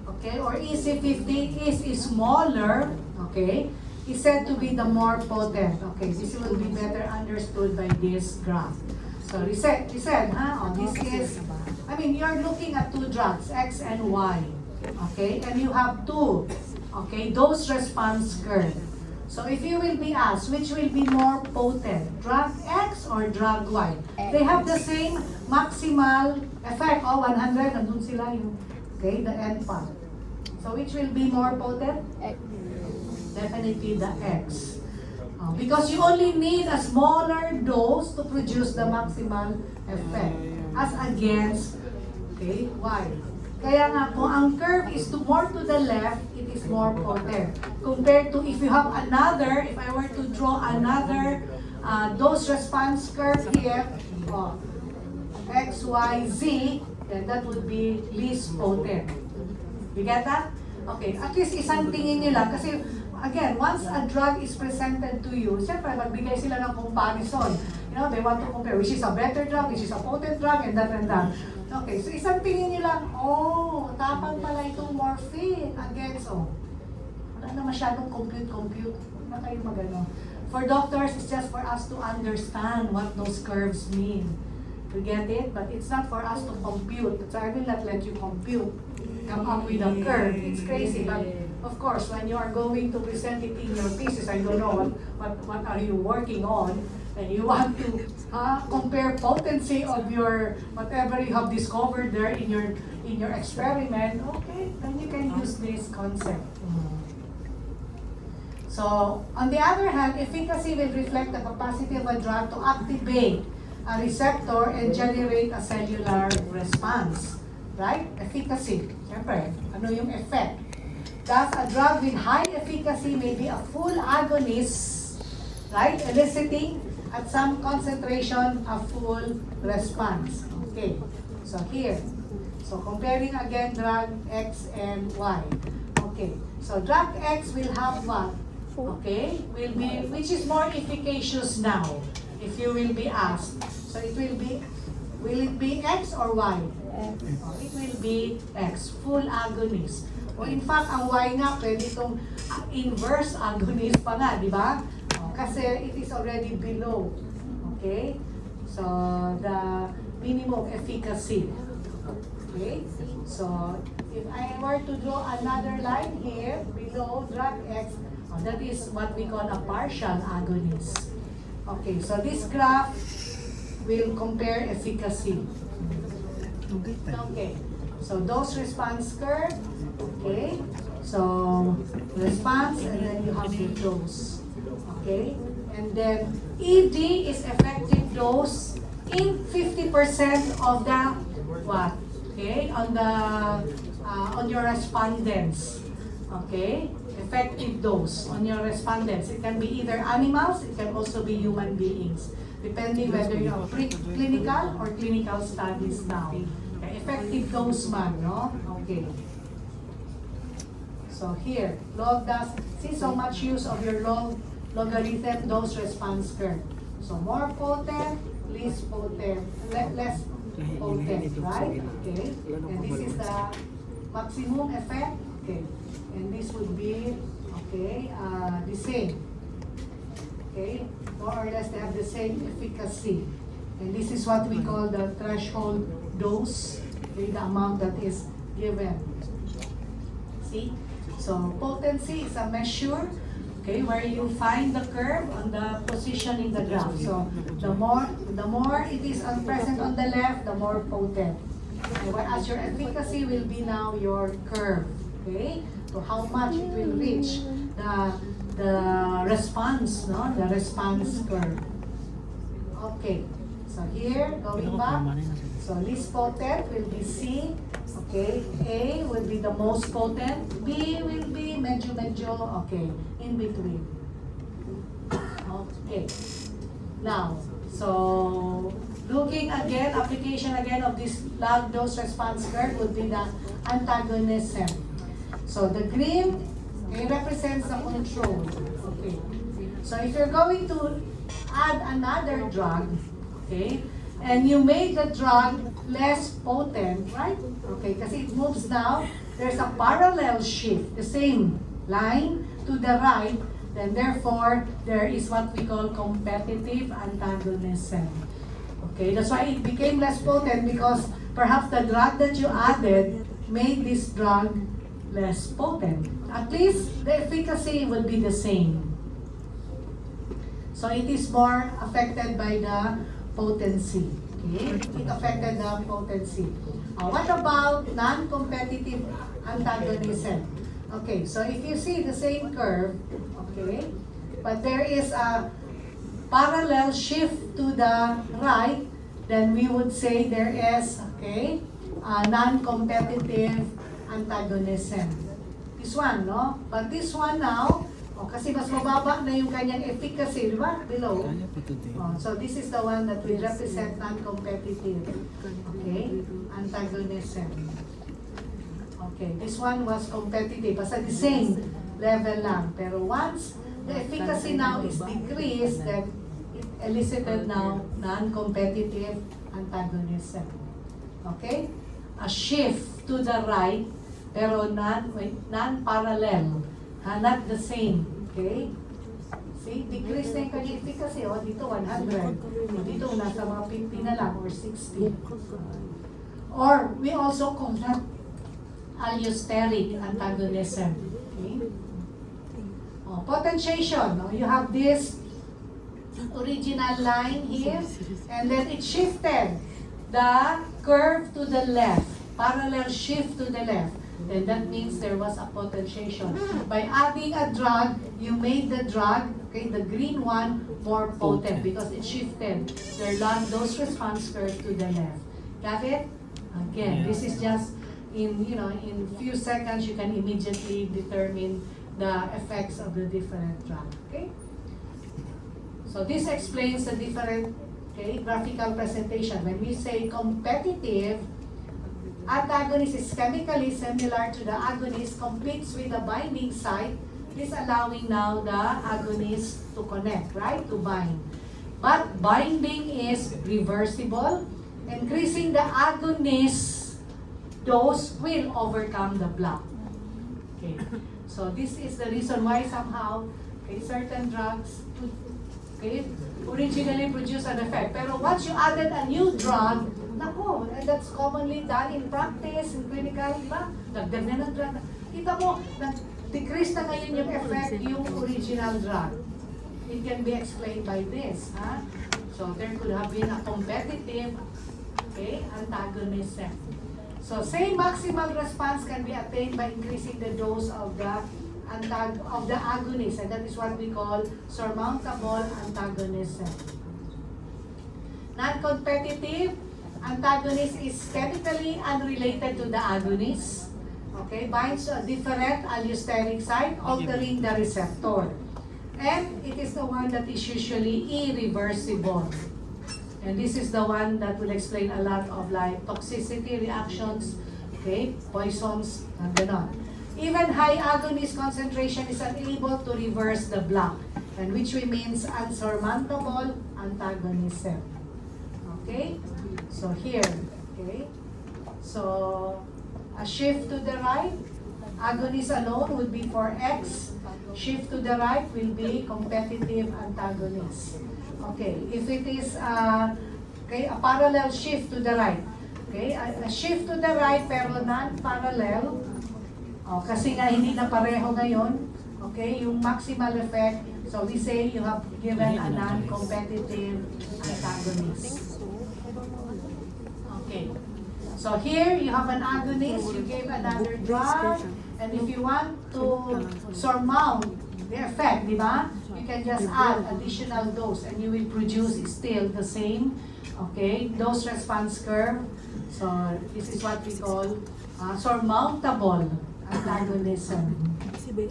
okay, or EC50 is smaller, okay, is said to be the more potent. Okay, this will be better understood by this graph. So we said, this is, you're looking at two drugs, X and Y, okay, and you have two, okay, dose response curve. So if you will be asked, which will be more potent, drug X or drug Y? They have the same maximal effect. 100, nandun sila yung, okay, the end part. So which will be more potent? X. Definitely the X. Because you only need a smaller dose to produce the maximal effect as against, okay, Y. Kaya nga kung ang curve is more to the left, it is more potent. Compared to if you have another, if I were to draw another dose response curve here, X, Y, Z, then that would be least potent. You get that? Okay, at least isang tingin nyo lang. Kasi again, once a drug is presented to you, siyempre magbigay sila ng comparison. They want to compare which is a better drug, which is a potent drug, and that and that. Okay, so isang tingin nyo lang, tapang pala itong morphine against, wala na masyadong compute. Wala kayo magano. For doctors, it's just for us to understand what those curves mean. You get it? But it's not for us to compute. So I will not let you compute. Come up with a curve. It's crazy. But of course, when you are going to present it in your thesis, I don't know what are you working on, and you want to compare potency of your whatever you have discovered there in your experiment. Okay, then you can use this concept. So, on the other hand, efficacy will reflect the capacity of a drug to activate a receptor and generate a cellular response. Right? Efficacy. Siyempre, ano yung effect? Thus, a drug with high efficacy may be a full agonist, right? Eliciting at some concentration a full response. Okay. So, here. So, comparing again drug X and Y. Okay. So, drug X will have what? Okay, which is more efficacious now, if you will be asked. So it will it be X or Y? X. Oh, it will be X, full agonist. O in fact, ang Y nga, pwede itong inverse agonist pa nga, di ba? Kasi it is already below. Okay? So, the minimum efficacy. Okay? So, if I were to draw another line here, below drug X, that is what we call a partial agonist. Okay, so this graph will compare efficacy. Okay, so dose response curve. Okay, so response and then you have the dose. Okay, and then ED is effective dose in 50% of the what? Okay, on your respondents. Okay. Effective dose on your respondents. It can be either animals, it can also be human beings, depending whether you have preclinical or clinical studies now. Okay, effective dose man, no? Okay. So here, log does, see so much use of your logarithm dose response curve. So more potent, less potent, less potent, right? Okay. And this is the maximum effect. Okay. And this would be, okay, the same. Okay, more or less they have the same efficacy. And this is what we call the threshold dose, okay, the amount that is given. See? So potency is a measure, okay, where you find the curve on the position in the graph. So the more it is present on the left, the more potent. Okay, whereas your efficacy will be now your curve. Okay? So how much it will reach the response, no? The response curve. Okay. So here, going back. So least potent will be C. Okay. A will be the most potent. B will be medyo. Okay. In between. Okay. Now, so looking again, application again of this log dose response curve would be the antagonism. So the green, it represents the control. Okay. So if you're going to add another drug, okay, and you make the drug less potent, right? Okay, because it moves now, there's a parallel shift, the same line to the right, then therefore there is what we call competitive antagonism. Okay, that's why it became less potent, because perhaps the drug that you added made this drug less potent. At least the efficacy will be the same. So it is more affected by the potency. Okay? It affected the potency. What about non-competitive antagonism? Okay, so if you see the same curve, okay, but there is a parallel shift to the right, then we would say there is, okay, a non-competitive antagonism. This one, no? But this one now, kasi mas mababa na yung kanyang efficacy, di ba? Below. So this is the one that will represent non-competitive. Okay? Antagonism. Okay, this one was competitive. Basta the same level lang. Pero once the efficacy now is decreased, then it elicited now non-competitive antagonism. Okay? A shift to the right, pero non-parallel, not the same, okay? See, decrease na yung kanyang efficacy. O, dito 100. O, dito nasa mga 50 na lang or 60. Or, we also call that allosteric antagonism. Okay? O, potentiation. O, you have this original line here, and then it shifted the curve to the left, parallel shift to the left. Then that means there was a potentiation. By adding a drug, you made the drug, okay, the green one, more potent because it shifted their dose response curve to the left. Got it? Again, this is just in few seconds you can immediately determine the effects of the different drug. Okay? So this explains the different graphical presentation. When we say competitive, antagonist is chemically similar to the agonist, competes with the binding site, this allowing now the agonist to connect, right? To bind. But binding is reversible. Increasing the agonist dose will overcome the block. Okay. So this is the reason why somehow certain drugs originally produce an effect. Pero once you added a new drug, nako, and that's commonly done in practice, in clinical, diba? Dagdag na ng drug. Kita mo, decrease na ngayon yung effect yung original drug. It can be explained by this. Huh? So there could have been a competitive antagonism. So same maximal response can be attained by increasing the dose of the agonist, and that is what we call surmountable antagonism. Non-competitive antagonist is chemically unrelated to the agonist. Okay, binds to a different allosteric site, altering the receptor. And it is the one that is usually irreversible. And this is the one that will explain a lot of like toxicity reactions, poisons, and ganon. Even high agonist concentration is unable to reverse the block, and which means unsurmountable antagonism. Okay? So here, so a shift to the right, agonist alone would be for X, shift to the right will be competitive antagonist. Okay, if it is a parallel shift to the right, a shift to the right pero non-parallel, kasi nga hindi na pareho ngayon, yung maximal effect, so we say you have given a non-competitive antagonist. Okay, so here you have an agonist, you gave another drug, and if you want to surmount the effect, di ba? You can just add additional dose and you will produce still the same, dose response curve. So this is what we call surmountable antagonism. Okay.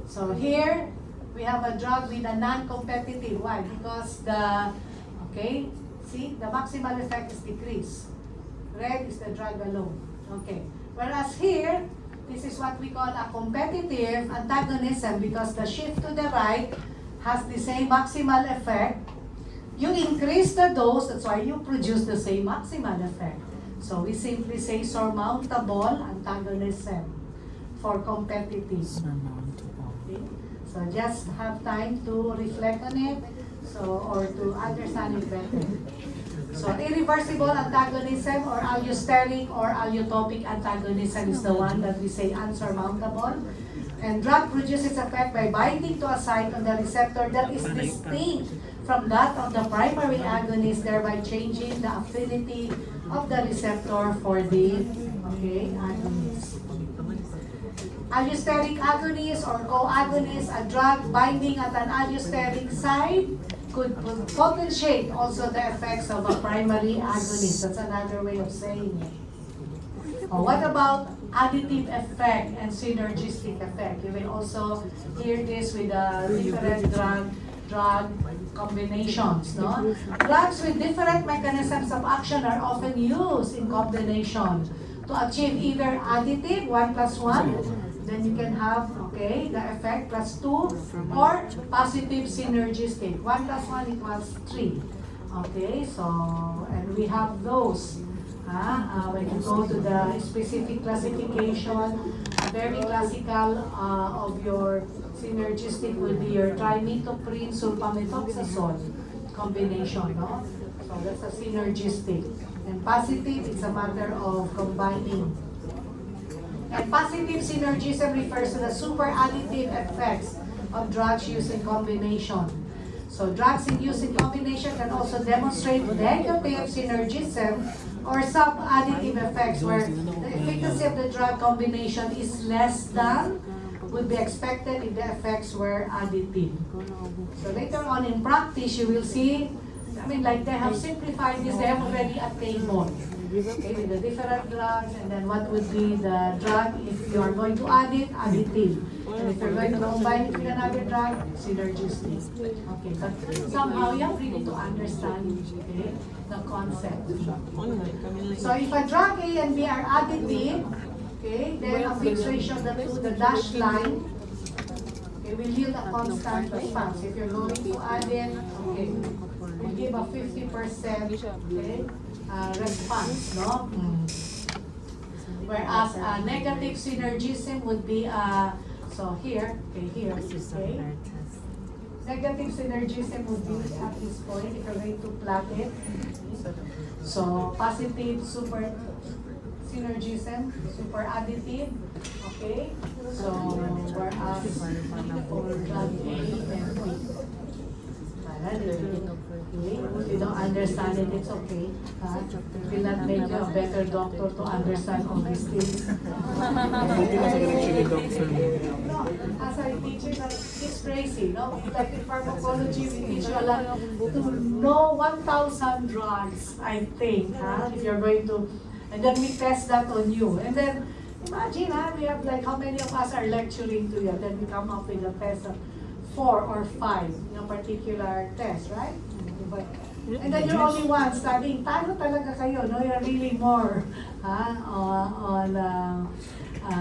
So here we have a drug with a non-competitive. Why? Because the the maximal effect is decreased. Red is the drug alone. Okay. Whereas here, this is what we call a competitive antagonism because the shift to the right has the same maximal effect. You increase the dose, that's why you produce the same maximal effect. So we simply say surmountable antagonism for competitive. Okay? So just have time to reflect on it, or to understand it better. So irreversible antagonism or allosteric or allotopic antagonism is the one that we say unsurmountable. And drug produces effect by binding to a site on the receptor that is distinct from that of the primary agonist, thereby changing the affinity of the receptor for the agonist. Allosteric agonist or co-agonist, a drug binding at an allosteric site, could potentiate also the effects of a primary agonist. That's another way of saying it. What about additive effect and synergistic effect? You will also hear this with different drug combinations. No? Drugs with different mechanisms of action are often used in combination to achieve either additive, 1 plus 1, then you can have, the effect plus 2, or positive synergistic. 1 plus 1 equals 3. Okay, so, and we have those. When you go to the specific classification, very classical of your synergistic will be your trimethoprim sulfamethoxazole combination, no? So that's a synergistic. And positive, it's a matter of combining. And positive synergism refers to the super additive effects of drugs used in combination. So drugs used in combination can also demonstrate negative synergism or sub-additive effects where the efficacy of the drug combination is less than would be expected if the effects were additive. So later on in practice, you will see, I mean, like they have simplified this, they have already a table, okay, with the different drugs, and then what would be the drug if you are going to add it, additive. And if you're going to combine it with another drug, synergistic. Okay, but somehow you have really to understand, okay, the concept. So if a drug A and B are additive, okay, then a fixed ratio of the two, the dashed line, okay, will yield a constant response. If you're going to add it, okay, will give a 50%, okay, response, no? Whereas a negative synergism would be so here, okay, here, okay. Negative synergism would be at this point if you're going to plot it. So positive super synergism, super additive, okay. So whereas for drug A and B. If you don't understand it, it's okay. It will not make you a better doctor to understand all these things. No, as I teach you, it's crazy, no? Like in pharmacology, we teach you a lot to know 1,000 drugs, I think, if you're going to, and then we test that on you. And then, imagine, we have like, how many of us are lecturing to you, and then we come up with a test of 4 or 5 in a particular test, right? But, and then you're only one studying. Talo talaga kayo, no? You're really more on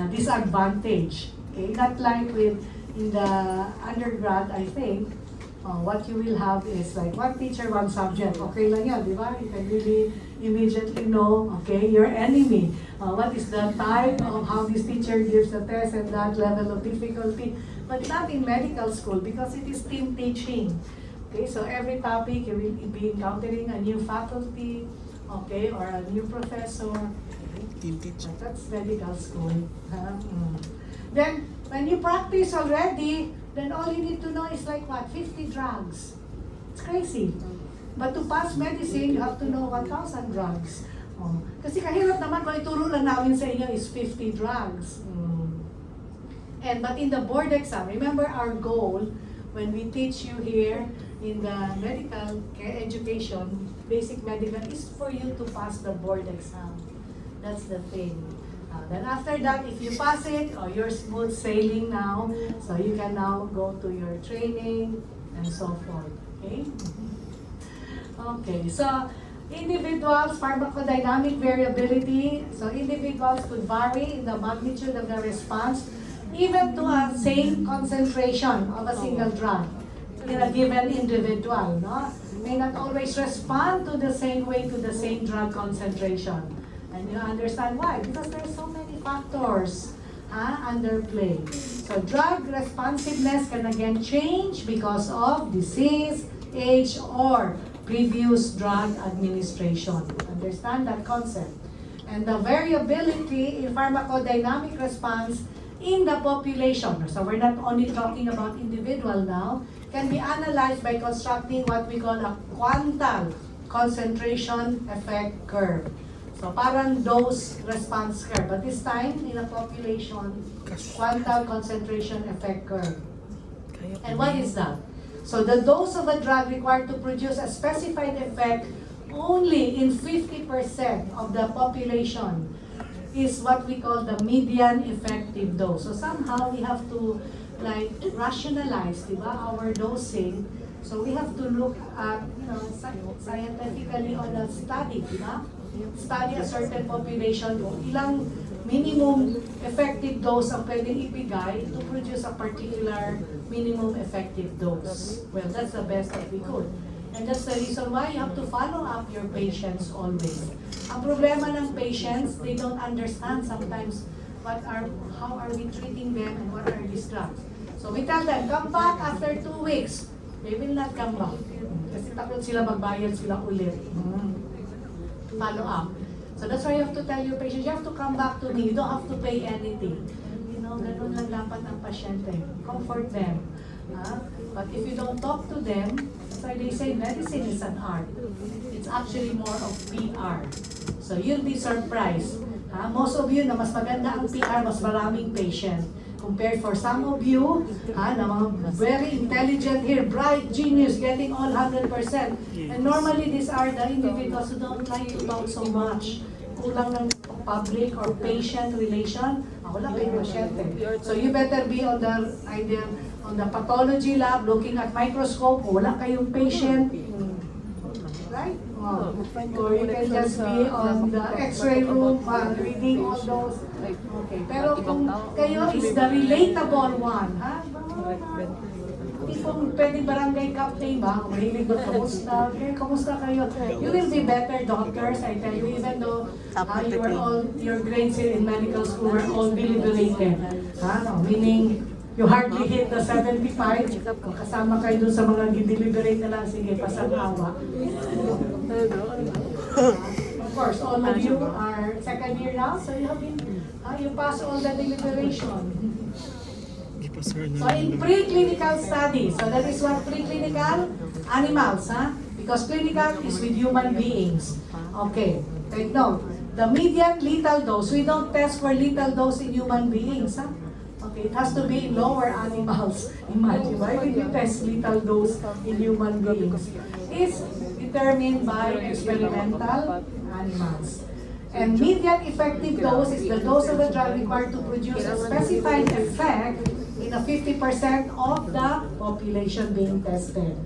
disadvantage. Okay, not like with in the undergrad, I think. What you will have is like one teacher, one subject. Okay lang yan, di ba? You can really immediately know, okay, your enemy. What is the type of how this teacher gives the test and that level of difficulty. But not in medical school because it is team teaching. Okay, so every topic you will be encountering a new faculty, okay, or a new professor. Team teaching. That's medical school. Then, when you practice already, then all you need to know is like what? 50 drugs. It's crazy. But to pass medicine, you have to know 1,000 drugs. Kasi kahirap naman kung ituro lang namin sa inyo is 50 drugs. But in the board exam, remember our goal when we teach you here in the medical care education, basic medical, is for you to pass the board exam. That's the thing. Then after that, if you pass it, you're smooth sailing now, so you can now go to your training and so forth. Okay? Okay, so individuals, pharmacodynamic variability. So individuals could vary in the magnitude of the response, even to a same concentration of a single drug in a given individual. No? May not always respond to the same way to the same drug concentration. And you understand why? Because there's so many factors under play. So drug responsiveness can again change because of disease, age, or previous drug administration. Understand that concept? And the variability in pharmacodynamic response in the population, so we're not only talking about individual now, can be analyzed by constructing what we call a quantal concentration effect curve. So parang dose response curve, but this time in a population, quantal concentration effect curve. And what is that? So the dose of a drug required to produce a specified effect only in 50% of the population is what we call the median effective dose. So somehow we have to like rationalize, diba, our dosing. So we have to look at, scientifically on a study, diba? Study a certain population kung ilang minimum effective dose ang pwedeng ibigay to produce a particular minimum effective dose. Well, that's the best that we could. And that's the reason why you have to follow up your patients always. Ang problema ng patients, they don't understand sometimes how are we treating them and what are these drugs. So we tell them, come back after 2 weeks. They will not come back. Kasi takot sila magbayad sila ulit. Follow up. So that's why you have to tell your patients, you have to come back to me. You don't have to pay anything. You know, ganun lang dapat ang pasyente. Comfort them. But if you don't talk to them, that's why they say medicine is an art. It's actually more of PR. So you'll be surprised. Most of you na mas maganda ang PR, mas maraming patient. Compared for some of you, na mga very intelligent here, bright, genius, getting all 100%. And normally these are the individuals who don't like to talk so much. Kulang ng public or patient relation, wala kayong pasyente. So you better be on the pathology lab, looking at microscope, wala kayong patient. Right? Or you can just be on the x-ray room, reading all those. Okay. Pero kung kayo is the relatable one, hindi pong pwedeng barangay captain ba? Mahilig ba? Kamusta? Okay, kamusta kayo? You will be better doctors, I tell you, even though you were all, your grades in medical school were all deliberated. Meaning, you hardly hit the 75, kung kasama kayo dun sa mga deliberate na lang, sige, pasang-awa. Of course, all of you are second year now, so you have been, you pass all the deliberation. So in preclinical studies, so that is what preclinical animals, because clinical is with human beings. Okay, take note. The median lethal dose, we don't test for lethal dose in human beings. Okay, it has to be in lower animals. Imagine, why would you test lethal dose in human beings? It's determined by experimental animals. And median effective dose is the dose of a drug required to produce a specified effect in a 50% of the population being tested,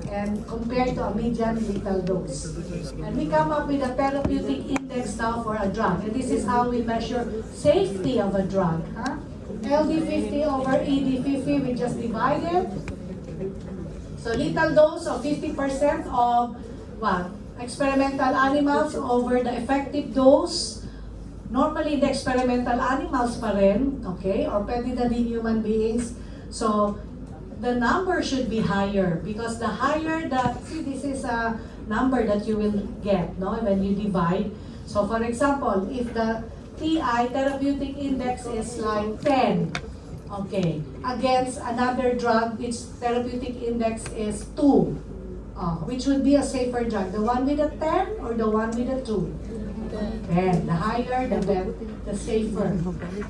and compared to a median lethal dose. And we come up with a therapeutic index now for a drug, and this is how we measure safety of a drug. LD50 over ED50, we just divided. So lethal dose of 50% of what? Experimental animals over the effective dose. Normally, the experimental animals pa rin, okay? Or pwede na din human beings. So, the number should be higher because the higher the, see, this is a number that you will get, no? When you divide. So, for example, if the TI, therapeutic index, is like 10, okay, against another drug, its therapeutic index is 2, which would be a safer drug? The one with a 10 or the one with a 2? 10. The higher, the better, the safer.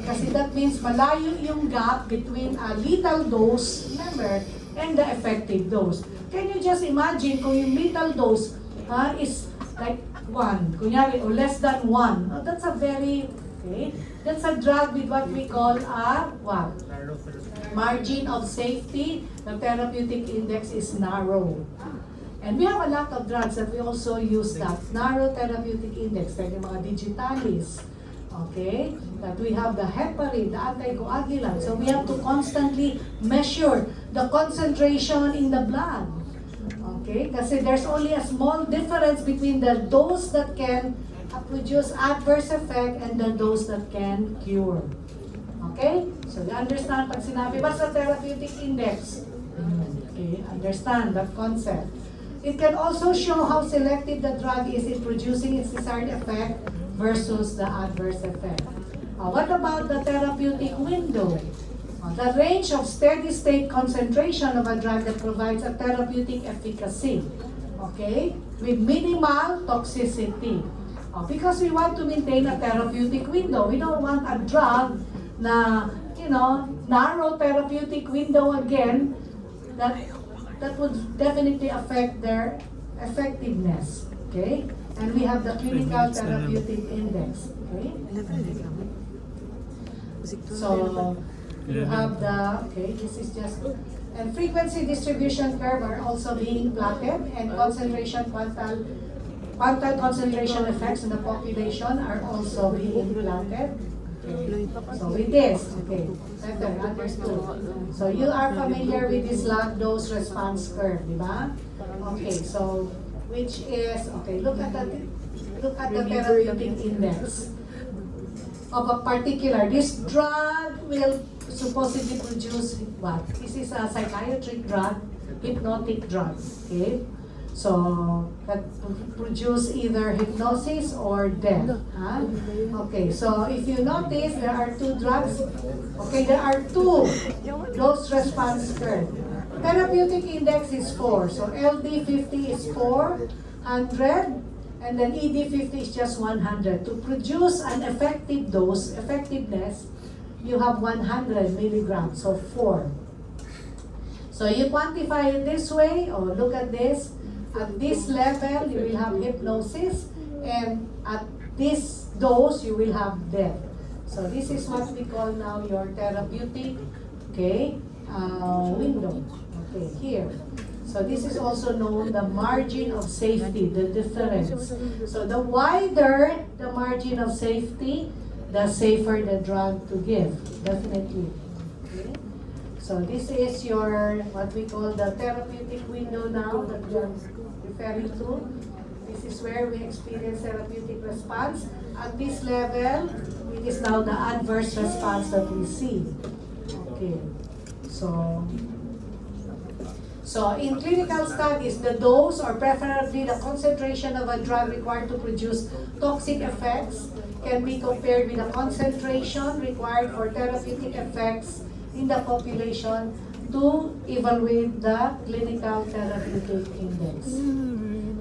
Kasi that means malayo yung gap between a lethal dose, remember, and the effective dose. Can you just imagine kung yung lethal dose is like 1, kunyari, or less than 1. That's a very, okay, that's a drug with what we call a, what? Margin of safety. The therapeutic index is narrow. And we have a lot of drugs that we also use that narrow therapeutic index, like yung mga digitalis, okay? That we have the heparin, the anticoagulant. So we have to constantly measure the concentration in the blood. Okay? Kasi there's only a small difference between the dose that can produce adverse effect and the dose that can cure. Okay? So you understand pag sinabi ba sa therapeutic index? Okay, understand that concept. It can also show how selective the drug is in producing its desired effect versus the adverse effect. What about the therapeutic window? The range of steady-state concentration of a drug that provides a therapeutic efficacy, okay, with minimal toxicity. Because we want to maintain a therapeutic window. We don't want a drug na, you know, narrow therapeutic window again, that would definitely affect their effectiveness, okay? And we have the clinical therapeutic index, okay? So, you have the, okay, this is just, and frequency distribution curve are also being plotted, and concentration, quantal concentration effects in the population are also being plotted. Okay. So with this, okay, better, understood. So you are familiar with this log dose response curve, di ba? Okay, so which is, okay, look at the therapeutic index. of a particular, this drug will supposedly produce what? This is a psychiatric drug, hypnotic drug, okay? So, that produce either hypnosis or death. Huh? Okay, so if you notice, there are two drugs. Okay, there are two dose response curve. Therapeutic index is 4. So, LD50 is 400, and then ED50 is just 100. To produce an effective dose, effectiveness, you have 100 milligrams, so 4. So, you quantify it this way, or look at this. At this level, you will have hypnosis, and at this dose, you will have death. So this is what we call now your therapeutic, okay, window. Okay, here. So this is also known the margin of safety, the difference. So the wider the margin of safety, the safer the drug to give, definitely. Okay? So this is your, what we call the therapeutic window now that we are referring to. This is where we experience therapeutic response. At this level, it is now the adverse response that we see. Okay. So in clinical studies, the dose or preferably the concentration of a drug required to produce toxic effects can be compared with the concentration required for therapeutic effects in the population to evaluate the clinical therapeutic index.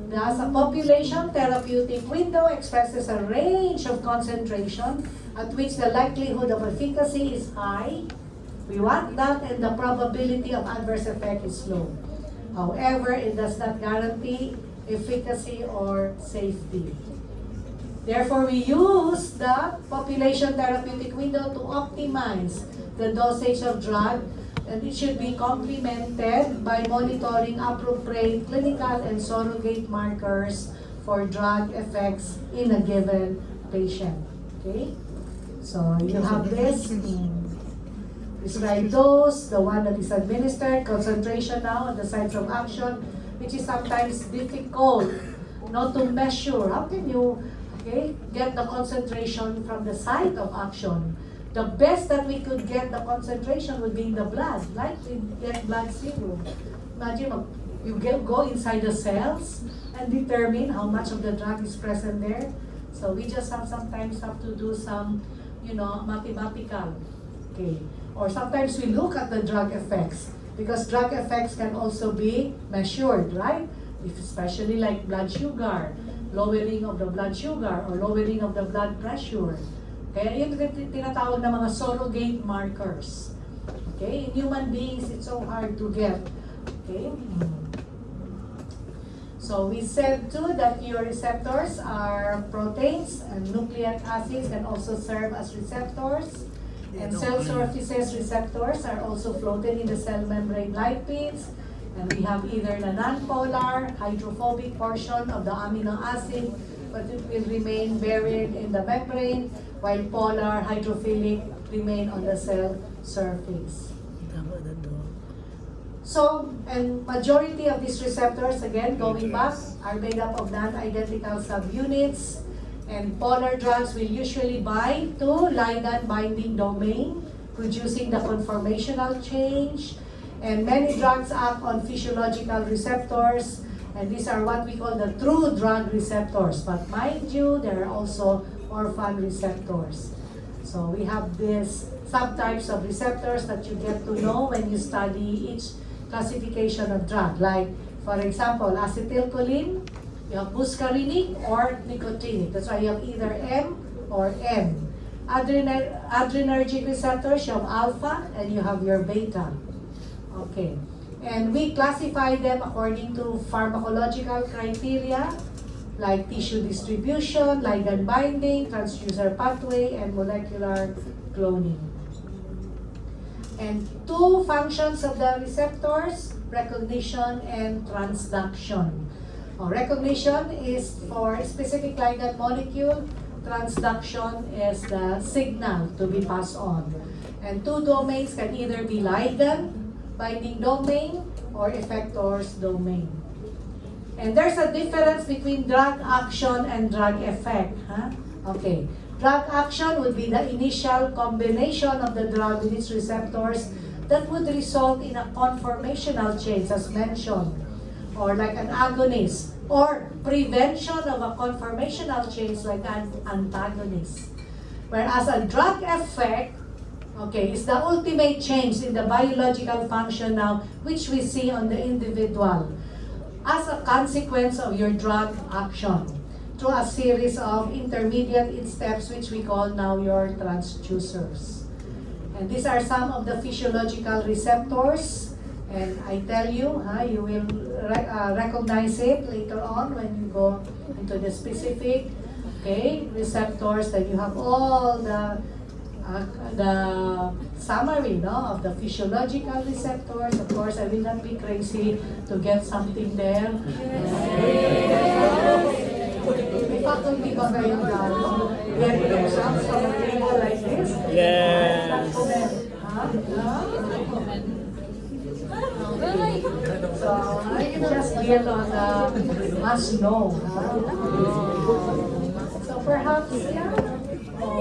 Thus, a population therapeutic window expresses a range of concentration at which the likelihood of efficacy is high. We want that, and the probability of adverse effect is low. However, it does not guarantee efficacy or safety. Therefore, we use the population therapeutic window to optimize the dosage of drug, and it should be complemented by monitoring appropriate clinical and surrogate markers for drug effects in a given patient. Okay? So you have this prescribed dose, the one that is administered, concentration now at the sites of action, which is sometimes difficult not to measure. How can you get the concentration from the site of action? The best that we could get the concentration would be in the blood, like we get blood serum. Imagine you go inside the cells and determine how much of the drug is present there. So we just sometimes have to do some, mathematical. Okay. Or sometimes we look at the drug effects, because drug effects can also be measured, right? Especially like blood sugar, lowering of the blood sugar or lowering of the blood pressure. Kaya yung tinatawag na mga surrogate markers. Okay? In human beings, it's so hard to get. Okay? So we said too that your receptors are proteins, and nucleic acids can also serve as receptors. And cell surfaces receptors are also floated in the cell membrane lipids. And we have either the non-polar, hydrophobic portion of the amino acid, but it will remain buried in the membrane, while polar, hydrophilic remain on the cell surface. So, and majority of these receptors, again, going back, are made up of non-identical subunits. And polar drugs will usually bind to ligand binding domain, producing the conformational change. And many drugs act on physiological receptors, and these are what we call the true drug receptors. But mind you, there are also orphan receptors. So we have these subtypes of receptors that you get to know when you study each classification of drug. Like, for example, acetylcholine, you have muscarinic or nicotinic. That's why you have either M or M. Adrenergic receptors, you have alpha and you have your beta. Okay. And we classify them according to pharmacological criteria, like tissue distribution, ligand binding, transducer pathway, and molecular cloning. And two functions of the receptors, recognition and transduction. Recognition is for a specific ligand molecule. Transduction is the signal to be passed on. And two domains can either be ligand binding domain or effectors domain. And there's a difference between drug action and drug effect. Okay. Drug action would be the initial combination of the drug with its receptors that would result in a conformational change as mentioned, or like an agonist, or prevention of a conformational change like an antagonist. Whereas a drug effect, okay, is the ultimate change in the biological function now, which we see on the individual as a consequence of your drug action through a series of intermediate steps which we call now your transducers. And these are some of the physiological receptors. And I tell you, you will recognize it later on when you go into the specific receptors. Then you have all the summary of the physiological receptors. Of course, I will not be crazy to get something there. May faculty ba kayong get exams from a table like this? Yes. So I can just get on the must know. So perhaps,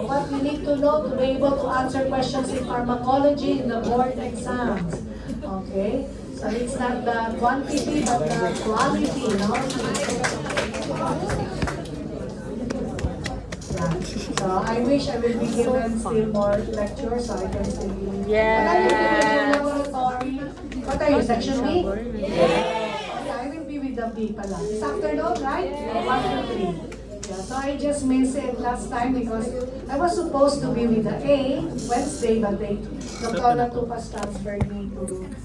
what we need to know to be able to answer questions in pharmacology in the board exams. Okay? So it's not the quantity but the quality, no? So I wish I will be given still more lectures so I can still be. Yes. Laboratory. What are you, section B? Yeah, I will be with the B pala. This afternoon, right? 1 to 3. Yeah, so I just missed it last time because I was supposed to be with the A Wednesday, but Dr. Tupas transferred me to